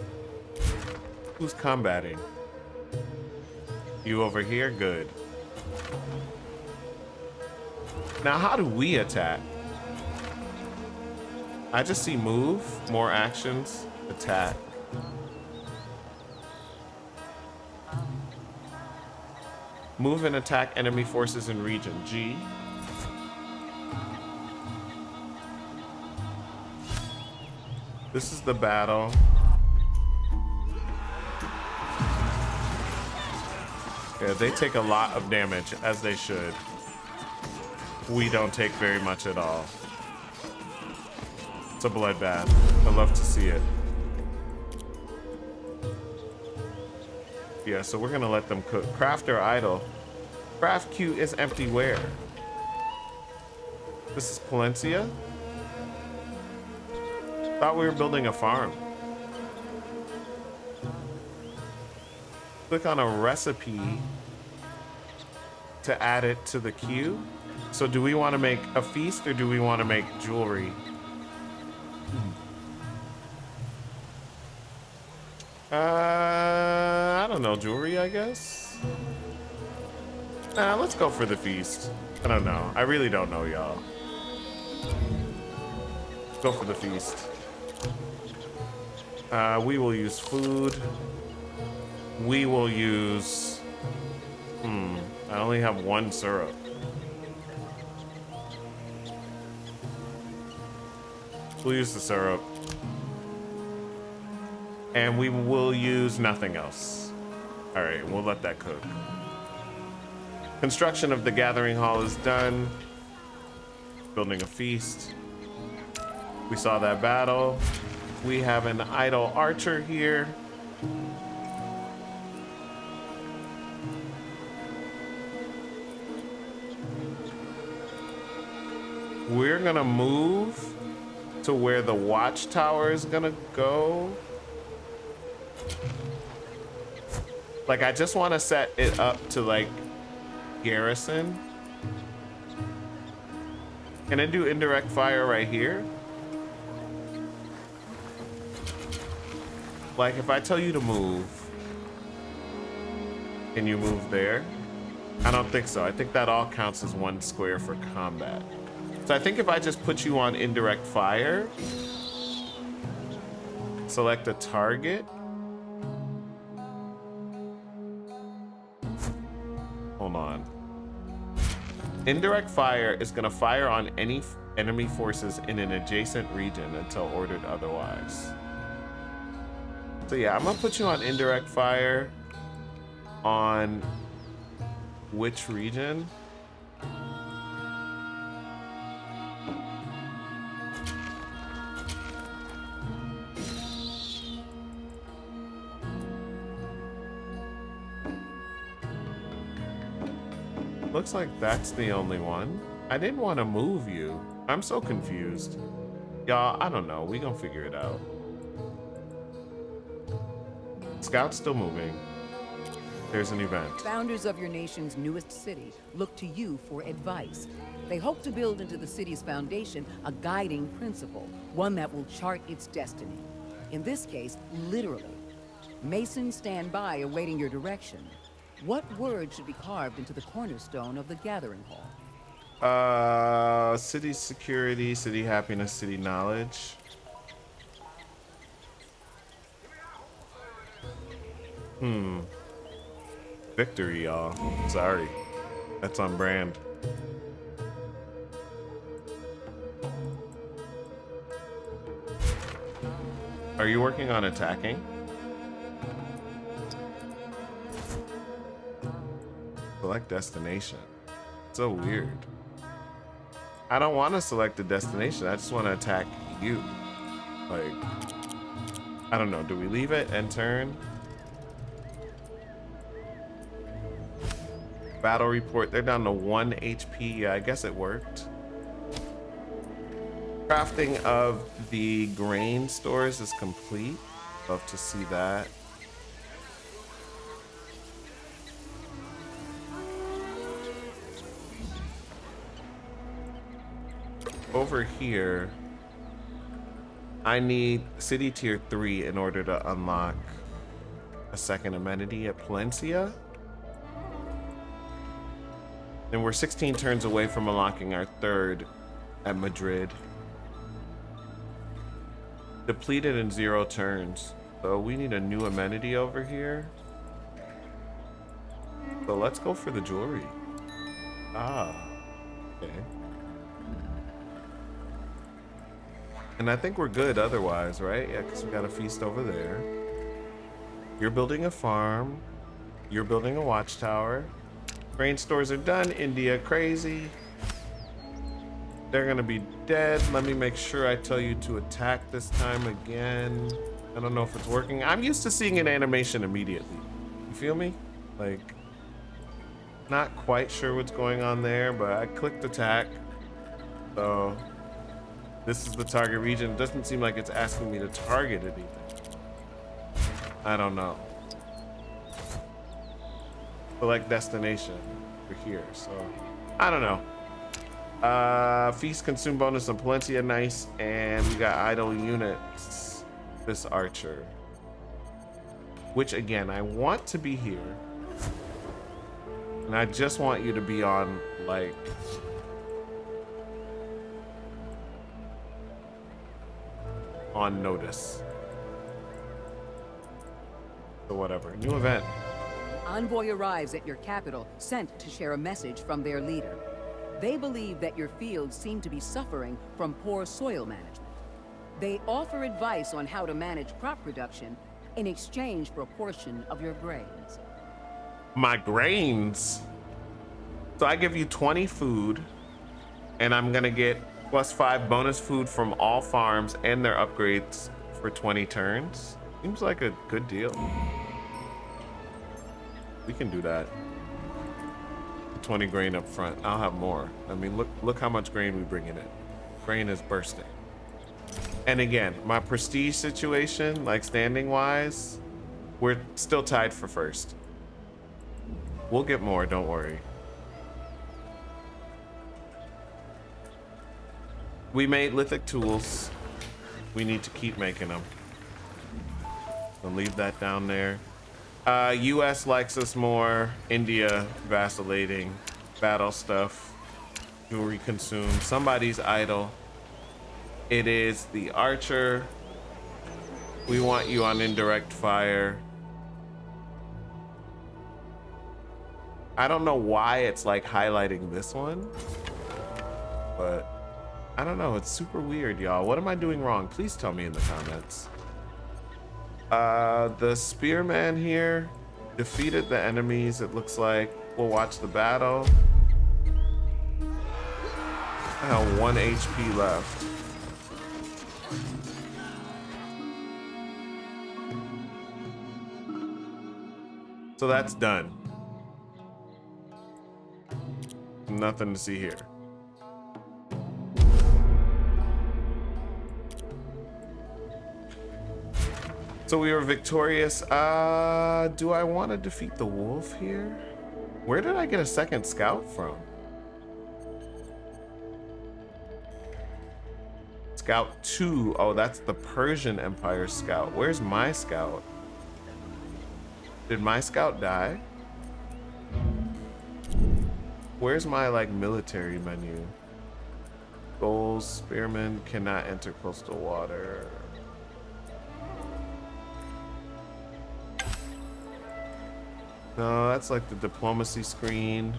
Who's combating? You over here? Good. Now, how do we attack? I just see move, more actions, attack. Move and attack enemy forces in region. G. This is the battle. Yeah, they take a lot of damage, as they should. We don't take very much at all. It's a bloodbath. I love to see it. Yeah, so we're gonna let them cook. Craft or idle. Craft queue is empty where? This is Palencia? Thought we were building a farm. Click on a recipe to add it to the queue. So do we want to make a feast or do we want to make jewelry? I don't know, jewelry, I guess. Nah, let's go for the feast. I don't know. I really don't know, y'all. Go for the feast. We will use food. We will use... I only have one syrup. We'll use the syrup. And we will use nothing else. All right, we'll let that cook. Construction of the gathering hall is done. Building a feast. We saw that battle. We have an idle archer here. We're gonna move to where the watchtower is gonna go. Like, I just want to set it up to like garrison. Can I do indirect fire right here? Like, if I tell you to move, can you move there? I don't think so. I think that all counts as one square for combat. So I think if I just put you on indirect fire, select a target. Hold on. Indirect fire is gonna fire on any enemy forces in an adjacent region until ordered otherwise. So yeah, I'm gonna put you on indirect fire on which region? Looks like that's the only one. I didn't want to move you. I'm so confused. Y'all, I don't know. We gonna figure it out. Scout's still moving. There's an event.
Founders of your nation's newest city look to you for advice. They hope to build into the city's foundation a guiding principle, one that will chart its destiny. In this case, literally. Masons stand by awaiting your direction. What word should be carved into the cornerstone of the gathering hall?
City security, city happiness, city knowledge. Victory, y'all. Sorry. That's on brand. Are you working on attacking? Select destination. So weird. I don't want to select a destination. I just want to attack you. Like, I don't know. Do we leave it and turn? Battle report. They're down to 1 HP. Yeah, I guess it worked. Crafting of the grain stores is complete. Love to see that. Over here, I need city tier 3 in order to unlock a second amenity at Palencia. And we're 16 turns away from unlocking our third at Madrid. Depleted in 0 turns. So we need a new amenity over here. So let's go for the jewelry. Ah, okay. And I think we're good otherwise, right? Yeah, because we got a feast over there. You're building a farm. You're building a watchtower. Grain stores are done. India, crazy. They're gonna be dead. Let me make sure I tell you to attack this time again. I don't know if it's working. I'm used to seeing an animation immediately. You feel me? Like, not quite sure what's going on there, but I clicked attack. So this is the target region. It doesn't seem like it's asking me to target anything. I don't know. Select destination. We're here, so I don't know. Feast consume bonus on Palencia, nice. And we got idle units. This archer. Which again, I want to be here. And I just want you to be on, like, on notice. So whatever. New event.
Envoy arrives at your capital, sent to share a message from their leader. They believe that your fields seem to be suffering from poor soil management. They offer advice on how to manage crop production in exchange for a portion of your grains.
My grains? So I give you 20 food, and I'm gonna get +5 bonus food from all farms and their upgrades for 20 turns. Seems like a good deal. We can do that. 20 grain up front. I'll have more. I mean, look how much grain we bring in. Grain is bursting. And again, my prestige situation, like standing wise, we're still tied for first. We'll get more, don't worry. We made lithic tools. We need to keep making them. I'll leave that down there. US likes us more. India vacillating. Battle stuff. Jewelry consumed. Somebody's idle. It is the archer. We want you on indirect fire. I don't know why it's like highlighting this one, but I don't know. It's super weird, y'all. What am I doing wrong? Please tell me in the comments. The spearman here defeated the enemies, it looks like. We'll watch the battle. I have 1 HP left. So that's done. Nothing to see here. So we were victorious. Do I want to defeat the wolf here? Where did I get a second scout from? Scout 2. Oh, that's the Persian Empire scout. Where's my scout? Did my scout die? Where's my, like, military menu? Goals, spearmen cannot enter coastal water. No, that's like the diplomacy screen.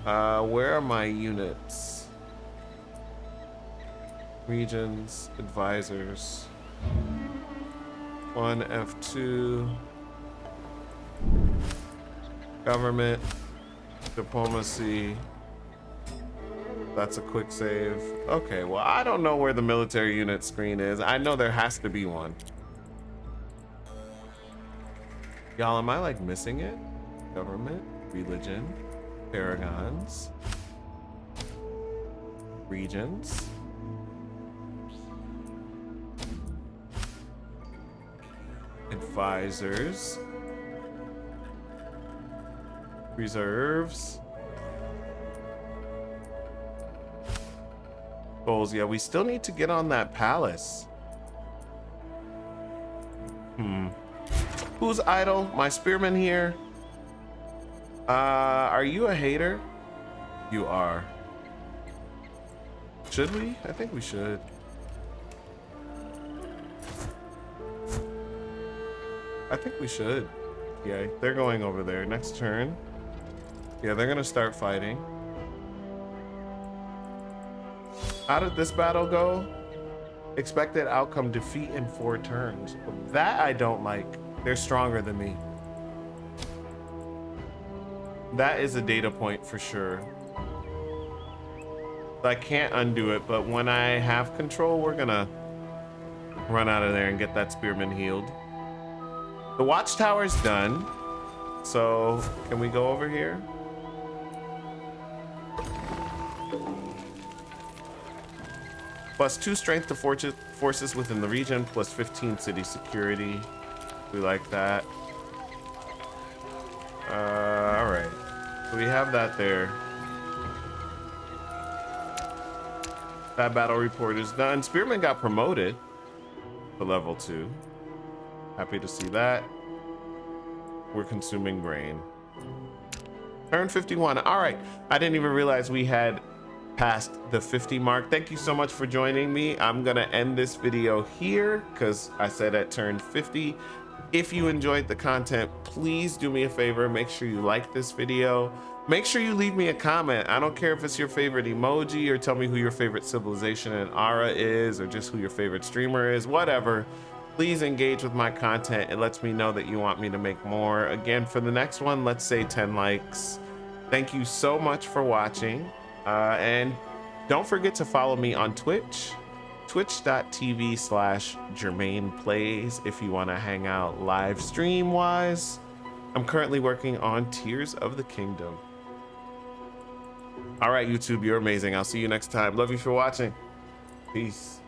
Where are my units? Regions, advisors. 1 F2. Government, diplomacy, That's a quick save. Okay, well, I don't know where the military unit screen is. I know there has to be one. Y'all, am I like missing it? Government, religion, paragons, regions. Advisors, reserves, goals. Yeah, we still need to get on that palace. Who's idle? My spearman here. Are you a hater? You are. Should we? I think we should. I think we should. Yeah, they're going over there. Next turn. Yeah, they're gonna start fighting. How did this battle go? Expected outcome, defeat in 4 turns. That I don't like. They're stronger than me. That is a data point for sure. I can't undo it, but when I have control, we're gonna run out of there and get that spearman healed. The watchtower's done. So can we go over here? +2 strength to forces within the region, +15 city security. We like that. All right. So we have that there. That battle report is done. Spearman got promoted to level 2. Happy to see that. We're consuming grain. Turn 51. All right. I didn't even realize we had passed the 50 mark. Thank you so much for joining me. I'm going to end this video here because I said at turn 50. If you enjoyed the content, please do me a favor. Make sure you like this video. Make sure you leave me a comment. I don't care if it's your favorite emoji or tell me who your favorite civilization in Ara is or just who your favorite streamer is, whatever. Please engage with my content. It lets me know that you want me to make more. Again, for the next one, let's say 10 likes. Thank you so much for watching. And don't forget to follow me on Twitch, twitch.tv/JermainePlays if you want to hang out live stream wise. I'm currently working on Tears of the Kingdom. All right, YouTube, you're amazing. I'll see you next time. Love you for watching. Peace.